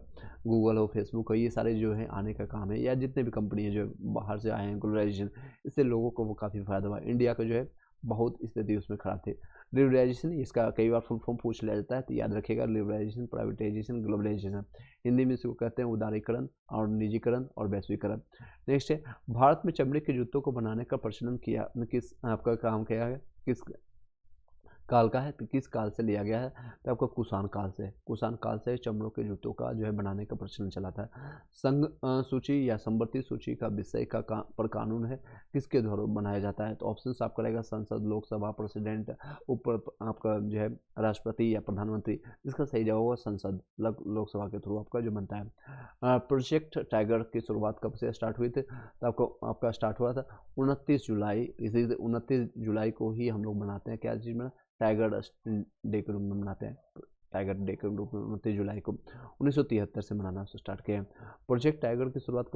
गूगल हो, फेसबुक हो, ये सारे जो है आने का काम है, या जितने भी कंपनी है जो बाहर से आए हैं ग्लोबलाइजेशन, इससे लोगों को वो काफ़ी फायदा हुआ। इंडिया का जो है बहुत स्थिति उसमें खराब थी। लिबराइजेशन इसका कई बार फुल फॉर्म पूछ लिया जाता है, तो याद रखिएगा लिबराइजेशन, प्राइवेटाइजेशन, ग्लोबलाइजेशन। हिंदी में इसको कहते हैं उदारीकरण और निजीकरण और वैश्वीकरण। नेक्स्ट है भारत में चमड़े के जूतों को बनाने का प्रचलन किया किस आपका काम किया है, किस काल का है, तो किस काल से लिया गया है, तो आपका कुषाण काल से चमड़ों के जूतों का जो है बनाने का प्रचलन चला था। संघ सूची या संवर्ती सूची का विषय पर कानून है, किसके द्वारा बनाया जाता है, तो ऑप्शन आपका रहेगा संसद, लोकसभा, प्रेसिडेंट, ऊपर आपका जो है राष्ट्रपति या प्रधानमंत्री। इसका सही जवाब होगा संसद, लोकसभा के थ्रू आपका जो बनता है। प्रोजेक्ट टाइगर की शुरुआत कब से स्टार्ट हुई थी, तो आपका स्टार्ट हुआ था 29 जुलाई, इसी 29 जुलाई को ही हम लोग बनाते हैं क्या चीज़ में, टाइगर डे के रूप में मनाते हैं। टाइगर डे के रूप में 29 जुलाई को 1973 से मनाना स्टार्ट किया। प्रोजेक्ट टाइगर की शुरुआत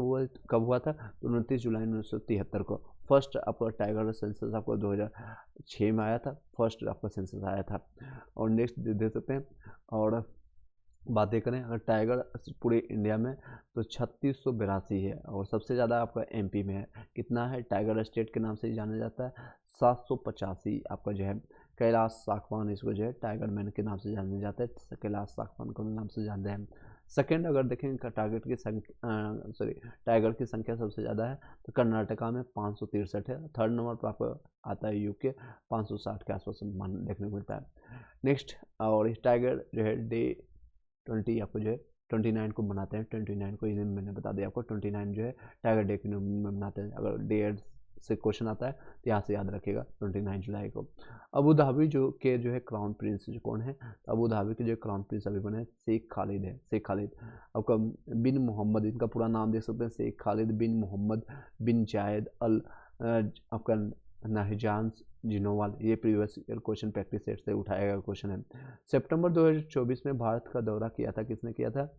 कब हुआ था, तो 29 जुलाई 1973 को। फर्स्ट आपका टाइगर सेंसस आपको 2006 में आया था, फर्स्ट आपका सेंसस आया था। और नेक्स्ट दे सकते हैं, और बातें करें अगर टाइगर पूरे इंडिया में तो 3682 है, और सबसे ज़्यादा आपका एमपी में है। कितना है, टाइगर स्टेट के नाम से जाना जाता है, 785 आपका जो है। कैलाश साखवान इसको जो है टाइगर मैन के नाम से जाना जाता है, कैलाश साखवान को नाम से जानते हैं। सेकेंड अगर देखें टाइगर की संख्या सबसे ज़्यादा है तो कर्नाटका में 563 है। थर्ड नंबर पर आपको आता है यूके, 560 के आसपास देखने को मिलता है। नेक्स्ट, और इस टाइगर जो है डे 20 आपको जो है 29 को मनाते हैं, 29 को, ये मैंने बता दिया आपको, 29 जो है टाइगर डे के में मनाते हैं। अगर डे से क्वेश्चन आता है तो यहाँ से याद रखिएगा 29 जुलाई को। अबू धाबी जो है क्राउन प्रिंस जो कौन है, तो अबू धाबी के जो क्राउन प्रिंस अभी बने शेख खालिद है, शेख खालिद। आपका बिन मोहम्मद, इनका पूरा नाम देख सकते हैं, शेख खालिद बिन मोहम्मद बिन जायद अल आपका नाहिजान जिनोवाल। ये previous year question practice set से उठाया गया क्वेश्चन है। सितंबर 2024 में भारत का दौरा किया था, किसने किया था,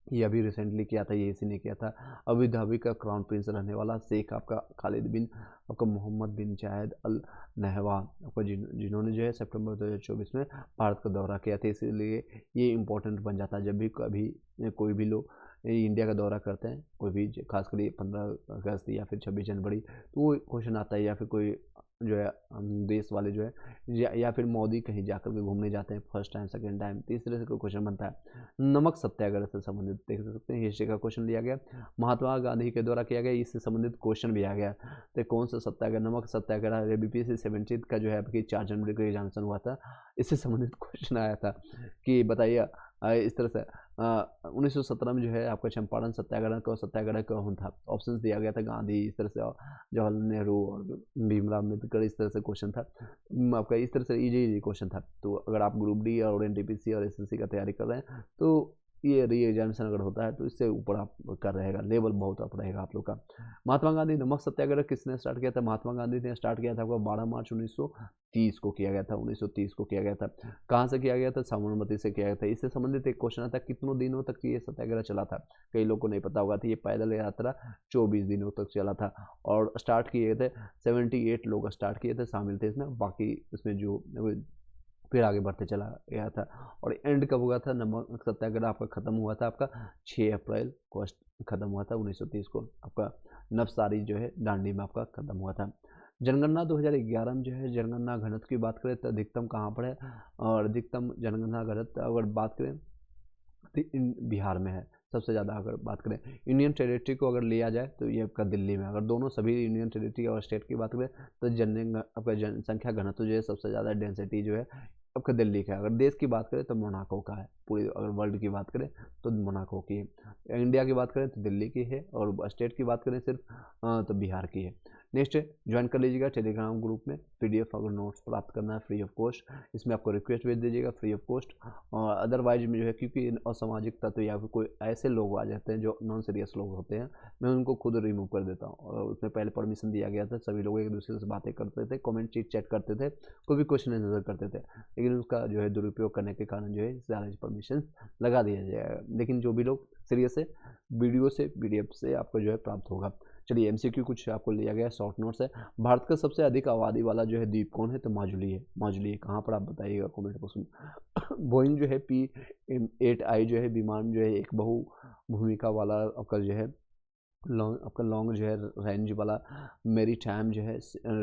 ये अभी रिसेंटली किया था, ये इसी ने किया था। अबू धाबी का क्राउन प्रिंस रहने वाला शेख आपका खालिद बिन आपका मोहम्मद बिन जायद अल नहयान आपका जिन्होंने जो है सितंबर 2024 में भारत का दौरा किया था, इसीलिए ये इंपॉर्टेंट बन जाता है। जब भी कभी कोई भी लोग इंडिया का दौरा करते हैं, कोई भी खासकर ये 15 अगस्त या फिर 26 जनवरी, तो वो क्वेश्चन आता है, या फिर कोई जो है देश वाले जो है या फिर मोदी कहीं जाकर के घूमने जाते हैं फर्स्ट टाइम, सेकंड टाइम, तो इस तरह से कोई क्वेश्चन बनता है। नमक सत्याग्रह से संबंधित देख सकते हैं, हिस्ट्री का क्वेश्चन लिया गया, महात्मा गांधी के द्वारा किया गया, इससे संबंधित क्वेश्चन भी आ गया। तो कौन सा सत्याग्रह, नमक सत्याग्रह, बीपीएससी 17 का जो है आपकी 4 जनवरी को एग्जामिनेशन हुआ था, इससे संबंधित क्वेश्चन आया था कि बताइए इस तरह से 1917 में जो है आपका चंपारण सत्याग्रह कौन था, ऑप्शन दिया गया था गांधी, इस तरह से जवाहरलाल नेहरू और भीमराव अम्बेडकर, इस तरह से क्वेश्चन था आपका, इस तरह से इजी क्वेश्चन था। तो अगर आप ग्रुप डी और एनटीपीसी और एसएससी का तैयारी कर रहे हैं तो ये रीएग्जामिनेशन अगर होता है तो इससे ऊपर आपका रहेगा, लेवल बहुत अप रहेगा आप लोग का। महात्मा गांधी नमक सत्याग्रह किसने स्टार्ट किया था? महात्मा गांधी ने स्टार्ट किया था आपका 12 मार्च 1930 को किया गया था। 1930 को किया गया था। कहाँ से किया गया था? साबरमती से किया गया था। इससे संबंधित एक क्वेश्चन आता है, कितनों दिनों तक ये सत्याग्रह चला था? कई लोग को नहीं पता होगा। तो ये पैदल यात्रा 24 दिनों तक चला था और स्टार्ट किए थे 78 लोग स्टार्ट किए थे, शामिल थे इसमें। बाकी इसमें जो फिर आगे बढ़ते चला गया था। और एंड कब हुआ था? नमक सत्याग्रह आपका खत्म हुआ था आपका 6 अप्रैल को खत्म हुआ था 1930 को। आपका नवसारी जो है दांडी में आपका खत्म हुआ था। जनगणना 2011 में जो है जनगणना घनत्व की बात करें तो अधिकतम कहाँ पर है? और अधिकतम जनगणना घनत्व अगर बात करें तो बिहार में है सबसे ज़्यादा। अगर बात करें यूनियन टेरिटरी को अगर लिया जाए तो ये आपका दिल्ली में। अगर दोनों सभी यूनियन टेरिटरी और स्टेट की बात करें तो आपका जनसंख्या घनत्व जो है सबसे ज़्यादा डेंसिटी जो है आपका दिल्ली का है। अगर देश की बात करें तो मोनाको का है। पूरी अगर वर्ल्ड की बात करें तो मोनाको की है। इंडिया की बात करें तो दिल्ली की है। और स्टेट की बात करें सिर्फ तो बिहार की है। नेक्स्ट है, ज्वाइन कर लीजिएगा टेलीग्राम ग्रुप में। पीडीएफ अगर नोट्स प्राप्त करना है फ्री ऑफ कॉस्ट, इसमें आपको रिक्वेस्ट भेज दीजिएगा फ्री ऑफ कॉस्ट। और अदरवाइज में जो है क्योंकि असामाजिक तत्व या फिर कोई ऐसे लोग आ जाते हैं जो नॉन सीरियस लोग होते हैं, मैं उनको खुद रिमूव कर देता हूँ। और उसमें पहले परमिशन दिया गया था, सभी लोग एक दूसरे से बातें करते थे, कमेंट चीट चैट करते थे, कोई भी क्वेश्चन आंसर करते थे, लेकिन उसका जो है दुरुपयोग करने के कारण जो है ज़्यादा परमिशन लगा दिया जाएगा। लेकिन जो भी लोग सीरियस है वीडियो से पीडीएफ से आपको जो है प्राप्त होगा। चलिए एमसीक्यू कुछ आपको लिया गया शॉर्ट नोट्स है। भारत का सबसे अधिक आबादी वाला जो है द्वीप कौन है? तो माजुली है। माजुली है कहाँ पर आप बताइएगा कमेंट बॉक्स में। बोइंग जो है P-8I जो है विमान जो है एक बहु भूमिका वाला आपका जो है लॉन्ग जो है रेंज वाला मेरी टाइम जो है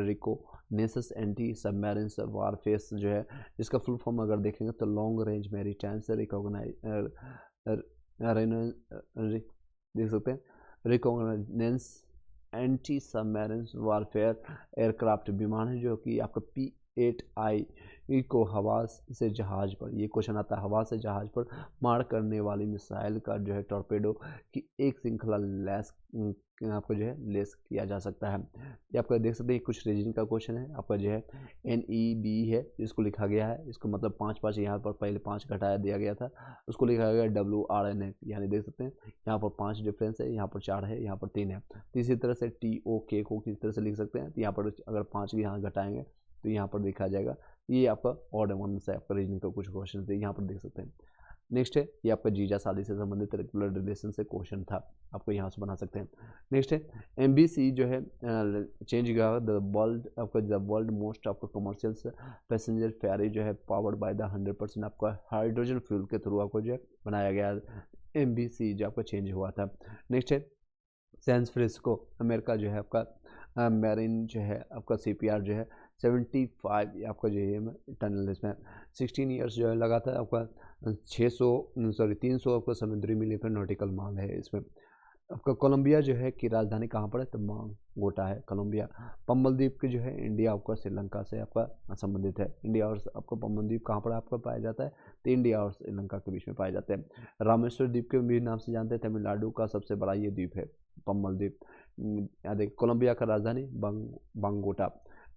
रिकोनेसेंस एंटी सबमरीन वारफेयर जो है, इसका फुल फॉर्म अगर देखेंगे तो लॉन्ग रेंज मेरी टाइम से देख सकते हैं रिकॉग्नाइजेंस एंटी सबमरीन वारफेयर एयरक्राफ्ट विमान है, जो कि आपका P-8I को हवा से जहाज पर, ये क्वेश्चन आता है, हवा से जहाज पर मार करने वाली मिसाइल का जो है टॉर्पेडो की एक श्रृंखला लैस आपको जो है लेस किया जा सकता है। ये आपका देख सकते हैं कुछ रीजन का क्वेश्चन है। आपका जो है NEB है जिसको लिखा गया है, इसको मतलब 5 यहाँ पर पहले 5 घटाया दिया गया था, उसको लिखा गया WRNA, यानी देख सकते हैं यहाँ पर 5 डिफरेंस है, यहाँ पर 4 है, यहाँ पर 3 है। तो इसी तरह से TOK को किस तरह से लिख सकते हैं? तो यहाँ पर अगर 5 यहाँ घटाएंगे तो यहाँ पर देखा जाएगा। ये आपका ऑड वन से आपका रीजनिंग का कुछ क्वेश्चन थे, यहाँ पर देख सकते हैं। नेक्स्ट है ये आपका जीजा शादी से संबंधित रेगुलर रिलेशन से क्वेश्चन था, आपको यहाँ से बना सकते हैं। नेक्स्ट है MBC जो है चेंज किया द वर्ल्ड आपका द वर्ल्ड मोस्ट आपका कमर्शियल पैसेंजर फेरी जो है पावर्ड बाय द 100% आपका हाइड्रोजन फ्यूल के थ्रू आपको जो है बनाया गया MBC जो आपका चेंज हुआ था। नेक्स्ट है सैन फ्रांसिस्को अमेरिका जो है आपका मैरिन जो है आपका CPR जो है 75 आपका जो है टनल, इसमें 16 ईयर्स जो है लगा था आपका 300 आपका समुद्री मील पर नॉटिकल माल है। इसमें आपका कोलंबिया जो है कि राजधानी कहाँ पर है? तो बोगोटा है कोलंबिया। पंबल द्वीप के जो है इंडिया आपका श्रीलंका से आपका संबंधित है। इंडिया और आपका पंबल द्वीप कहाँ पर आपका पाया जाता है? तो इंडिया और श्रीलंका के बीच में पाए जाते हैं। रामेश्वर द्वीप के भी नाम से जानते हैं, तमिलनाडु का सबसे बड़ा ये द्वीप है पंबल द्वीप। याद है कोलंबिया का राजधानी बोगोटा।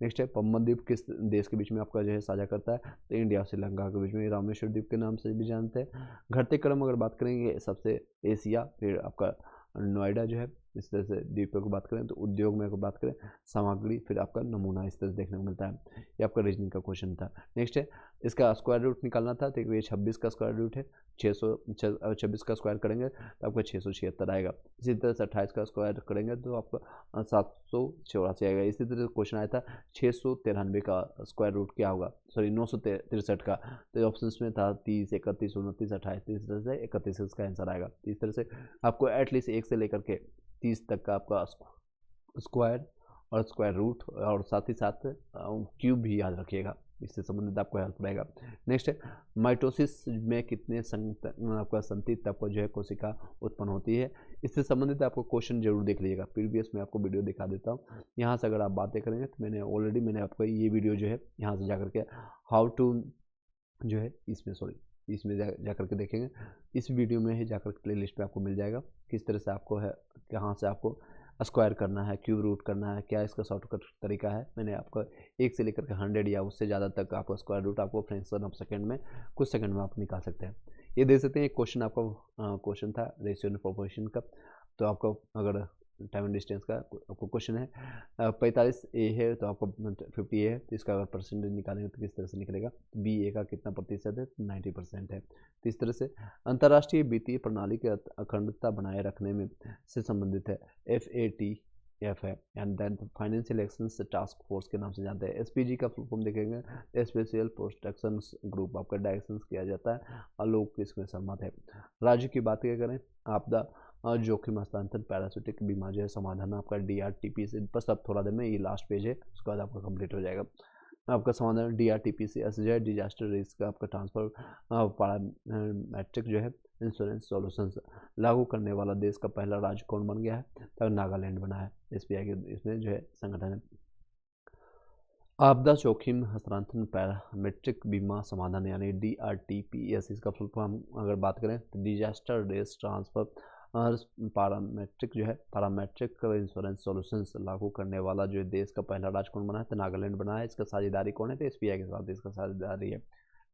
नेक्स्ट है पंबल द्वीप किस देश के बीच में आपका जो है साझा करता है? तो इंडिया और श्रीलंका के बीच में। रामेश्वर द्वीप के नाम से भी जानते हैं। घटते क्रम अगर बात करेंगे सबसे एशिया, फिर आपका नोएडा जो है, इस तरह से द्वीपों की बात करें तो उद्योग में अगर बात करें सामग्री, फिर आपका नमूना, इस तरह से देखने को मिलता है। ये आपका रीजनिंग का क्वेश्चन था। नेक्स्ट है इसका स्क्वायर रूट निकालना था, तो ये 26 का स्क्वायर रूट है, 26 का स्क्वायर करेंगे तो आपका 676 आएगा। इसी तरह से 28 का स्क्वायर करेंगे तो आपका 784 आएगा। इसी तरह से क्वेश्चन आया था 693 का स्क्वायर रूट क्या होगा, सॉरी 963 का, तो ऑप्शन में था 30, 31, 29, 28, इस तरह से 31 इसका आंसर आएगा। इस तरह से आपको एटलीस्ट 1 से लेकर के 30 तक का आपका स्क्वायर और स्क्वायर रूट और साथ ही साथ क्यूब भी याद रखिएगा, इससे संबंधित आपको हेल्प रहेगा। नेक्स्ट है माइटोसिस में कितने आपका संतति आपको जो है कोशिका उत्पन्न होती है, इससे संबंधित आपको क्वेश्चन जरूर देख लीजिएगा। प्रीवियस में आपको वीडियो दिखा देता हूँ, यहाँ से अगर आप बातें करेंगे तो मैंने आपको ये वीडियो जो है यहाँ से जाकर के हाउ टू जो है इसमें जा करके देखेंगे। इस वीडियो में ही जाकर प्ले लिस्ट पर आपको मिल जाएगा किस तरह से आपको है, कहाँ से आपको स्क्वायर करना है, क्यूब रूट करना है, क्या इसका शॉर्टकट तरीका है। मैंने आपको 1 से लेकर के 100 या उससे ज़्यादा तक आपको स्क्वायर रूट आपको फ्रैक्शन ऑफ सेकंड में कुछ सेकंड में आप निकाल सकते हैं। ये देख सकते हैं, एक क्वेश्चन आपका क्वेश्चन था रेशियो एंड प्रोपोर्शन का। तो आपका अगर टाइम एंड डिस्टेंस का आपको क्वेश्चन है 45 ए है तो आपको 50 ए है, तो इसका अगर परसेंटेज निकालेंगे तो किस तरह से निकलेगा, बी ए का कितना प्रतिशत है, 90% है। तो इस तरह से अंतर्राष्ट्रीय वित्तीय प्रणाली की अखंडता बनाए रखने में से संबंधित है, FATF है, and then financial actions task force के नाम से जानते हैं। SPG का फुल फॉर्म देखेंगे स्पेशल प्रोटेक्शन ग्रुप, आपका डायरेक्शन किया जाता है, आलोक इसमें सहमत है। राज्य की बात क्या करें, आपदा जोखिम हस्तांतरण पैरासिटिक बीमा जो है समाधान आपका DRTP से, बस अब थोड़ा देर में ये लास्ट पेज है, उसके बाद आपका कंप्लीट हो जाएगा। आपका समाधान DRTP से ऐसे जो है डिजास्टर रिस्क का आपका ट्रांसफर पैरामेट्रिक जो है इंश्योरेंस सॉल्यूशंस लागू करने वाला देश का पहला राज्य कौन बन गया है, तब नागालैंड बना है। SBI के इसमें जो है संगठन है। आपदा जोखिम हस्तांतरण पैरामेट्रिक बीमा समाधान यानी DRTPS, इसका फुल फॉर्म अगर बात करें तो डिजास्टर रिस्क ट्रांसफर पैरामेट्रिक जो है पैरामेट्रिक इंश्योरेंस सॉल्यूशंस लागू करने वाला जो देश का पहला राज्य कौन बना है, तो नागालैंड बना है। इसका साझेदारी कौन है, तो SBI के साथ इसका साझेदारी है।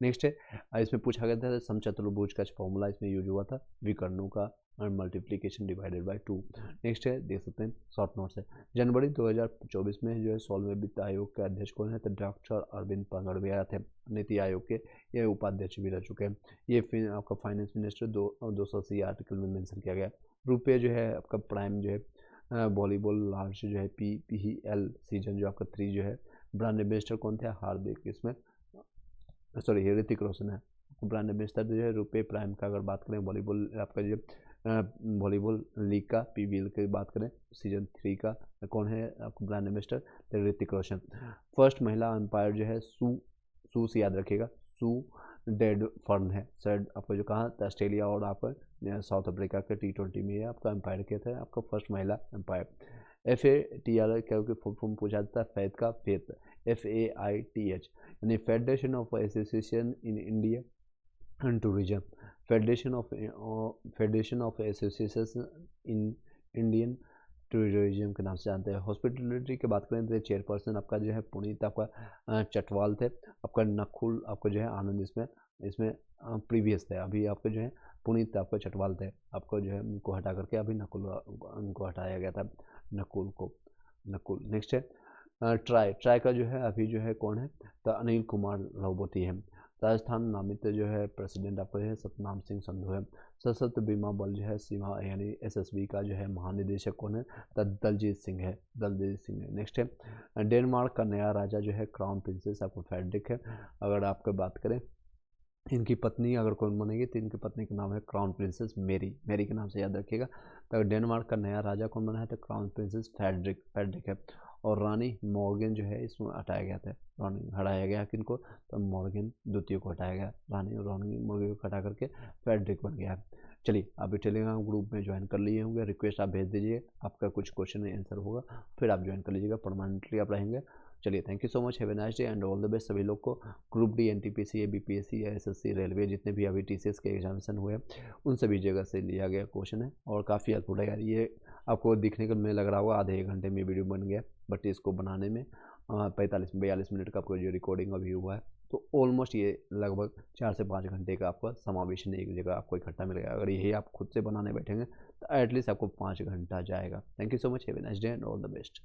नेक्स्ट है इसमें पूछा गया था समचतुर्भुज का फॉर्मूला इसमें यूज हुआ था, विकर्णों का मल्टीप्लीकेशन डिवाइडेड बाय 2। नेक्स्ट है देख सकते हैं शॉर्ट नोट्स है। जनवरी 2024 में जो है 16वें वित्त आयोग के अध्यक्ष कौन है, तो डॉक्टर अरविंद पंगड़विया थे। नीति आयोग के ये उपाध्यक्ष भी रह चुके हैं। ये आपका फाइनेंस मिनिस्टर 280 आर्टिकल में मेंशन किया गया। रुपये जो है आपका प्राइम जो है वॉलीबॉल लार्ज जो है PPL सीजन जो आपका 3 जो है, ब्रांड एम्बेसडर कौन थे, हार्दिक, इसमें सॉरी ऋतिक रोशन है। ब्रांड एम्बेसडर जो है रुपये प्राइम का अगर बात करें, वॉलीबॉल आपका जो वॉलीबॉल लीग का PBL की बात करें सीजन 3 का कौन है आपको ब्रांड एम्बेसडर, तो ऋतिक रोशन। फर्स्ट महिला अंपायर जो है सू से याद रखिएगा, सू डेड फर्न है। सर आपको जो कहा था ऑस्ट्रेलिया और आपका साउथ अफ्रीका के T20 में आपका अंपायर किया था, आपका फर्स्ट महिला अंपायर। FATR क्योंकि फुल फॉर्म पूछा जाता है फैथ का, फेथ FAITH यानी federation of association in India and tourism, federation of association in Indian tourism के नाम से जानते हैं। हॉस्पिटलिटी की बात करें तो चेयरपर्सन आपका जो है पुनीत आपका चटवाल थे। आपका नकुल आपका जो है आनंद इसमें प्रीवियस थे, अभी आपका जो है पुनीत आपका चटवाल थे, आपको जो है उनको हटा करके अभी नकुल उनको हटाया गया था, नकुल। नेक्स्ट है ट्राई का जो है अभी जो है कौन है, तो अनिल कुमार रावती है। राजस्थान नामित जो है प्रेसिडेंट आपको है सतनाम सिंह संधू है। सशस्त्र बीमा बल जो है सीमा यानी SSB का जो है महानिदेशक कौन है, तो दलजीत सिंह है। नेक्स्ट है डेनमार्क का नया राजा जो है क्राउन प्रिंसेस आपको फ्रेडरिक है। अगर आपको बात करें इनकी पत्नी अगर कौन बनेगी, तो इनकी पत्नी का नाम है क्राउन प्रिंसेस मेरी के नाम से याद रखिएगा। तो डेनमार्क का नया राजा कौन बना है, तो क्राउन प्रिंसेस फ्रेडरिक है। और रानी मॉर्गन जो है इसमें हटाया गया था, हटाया गया किनको, तो मॉर्गन द्वितीय को हटाया गया, रानी मॉर्गन को हटा करके फ्रेडरिक बन गया है। चलिए अभी टेलीग्राम ग्रुप में ज्वाइन कर लिए होंगे, रिक्वेस्ट आप भेज दीजिए, आपका कुछ क्वेश्चन आंसर होगा, फिर आप ज्वाइन कर लीजिएगा, परमानेंटली आप रहेंगे। चलिए thank you so much, have a nice day and all the best सभी लोग को। ग्रुप D NTPC या BPSC या SSC रेलवे जितने भी अभी TCS के एग्जामिनेशन हुए उन सभी जगह से लिया गया क्वेश्चन है, और काफ़ी हेल्पफुल है यार। ये आपको दिखने का में लग रहा होगा आधे 1 घंटे में वीडियो बन गया, बट इसको बनाने में 42 मिनट का आपको जो रिकॉर्डिंग अभी हुआ है, तो ऑलमोस्ट ये लगभग 4 से 5 घंटे का आपका समावेशन एक जगह आपको इकट्ठा मिलेगा। अगर यही आप खुद से बनाने बैठेंगे तो एटलीस्ट आपको 5 घंटा जाएगा। Thank you so much, have a nice day and all the best.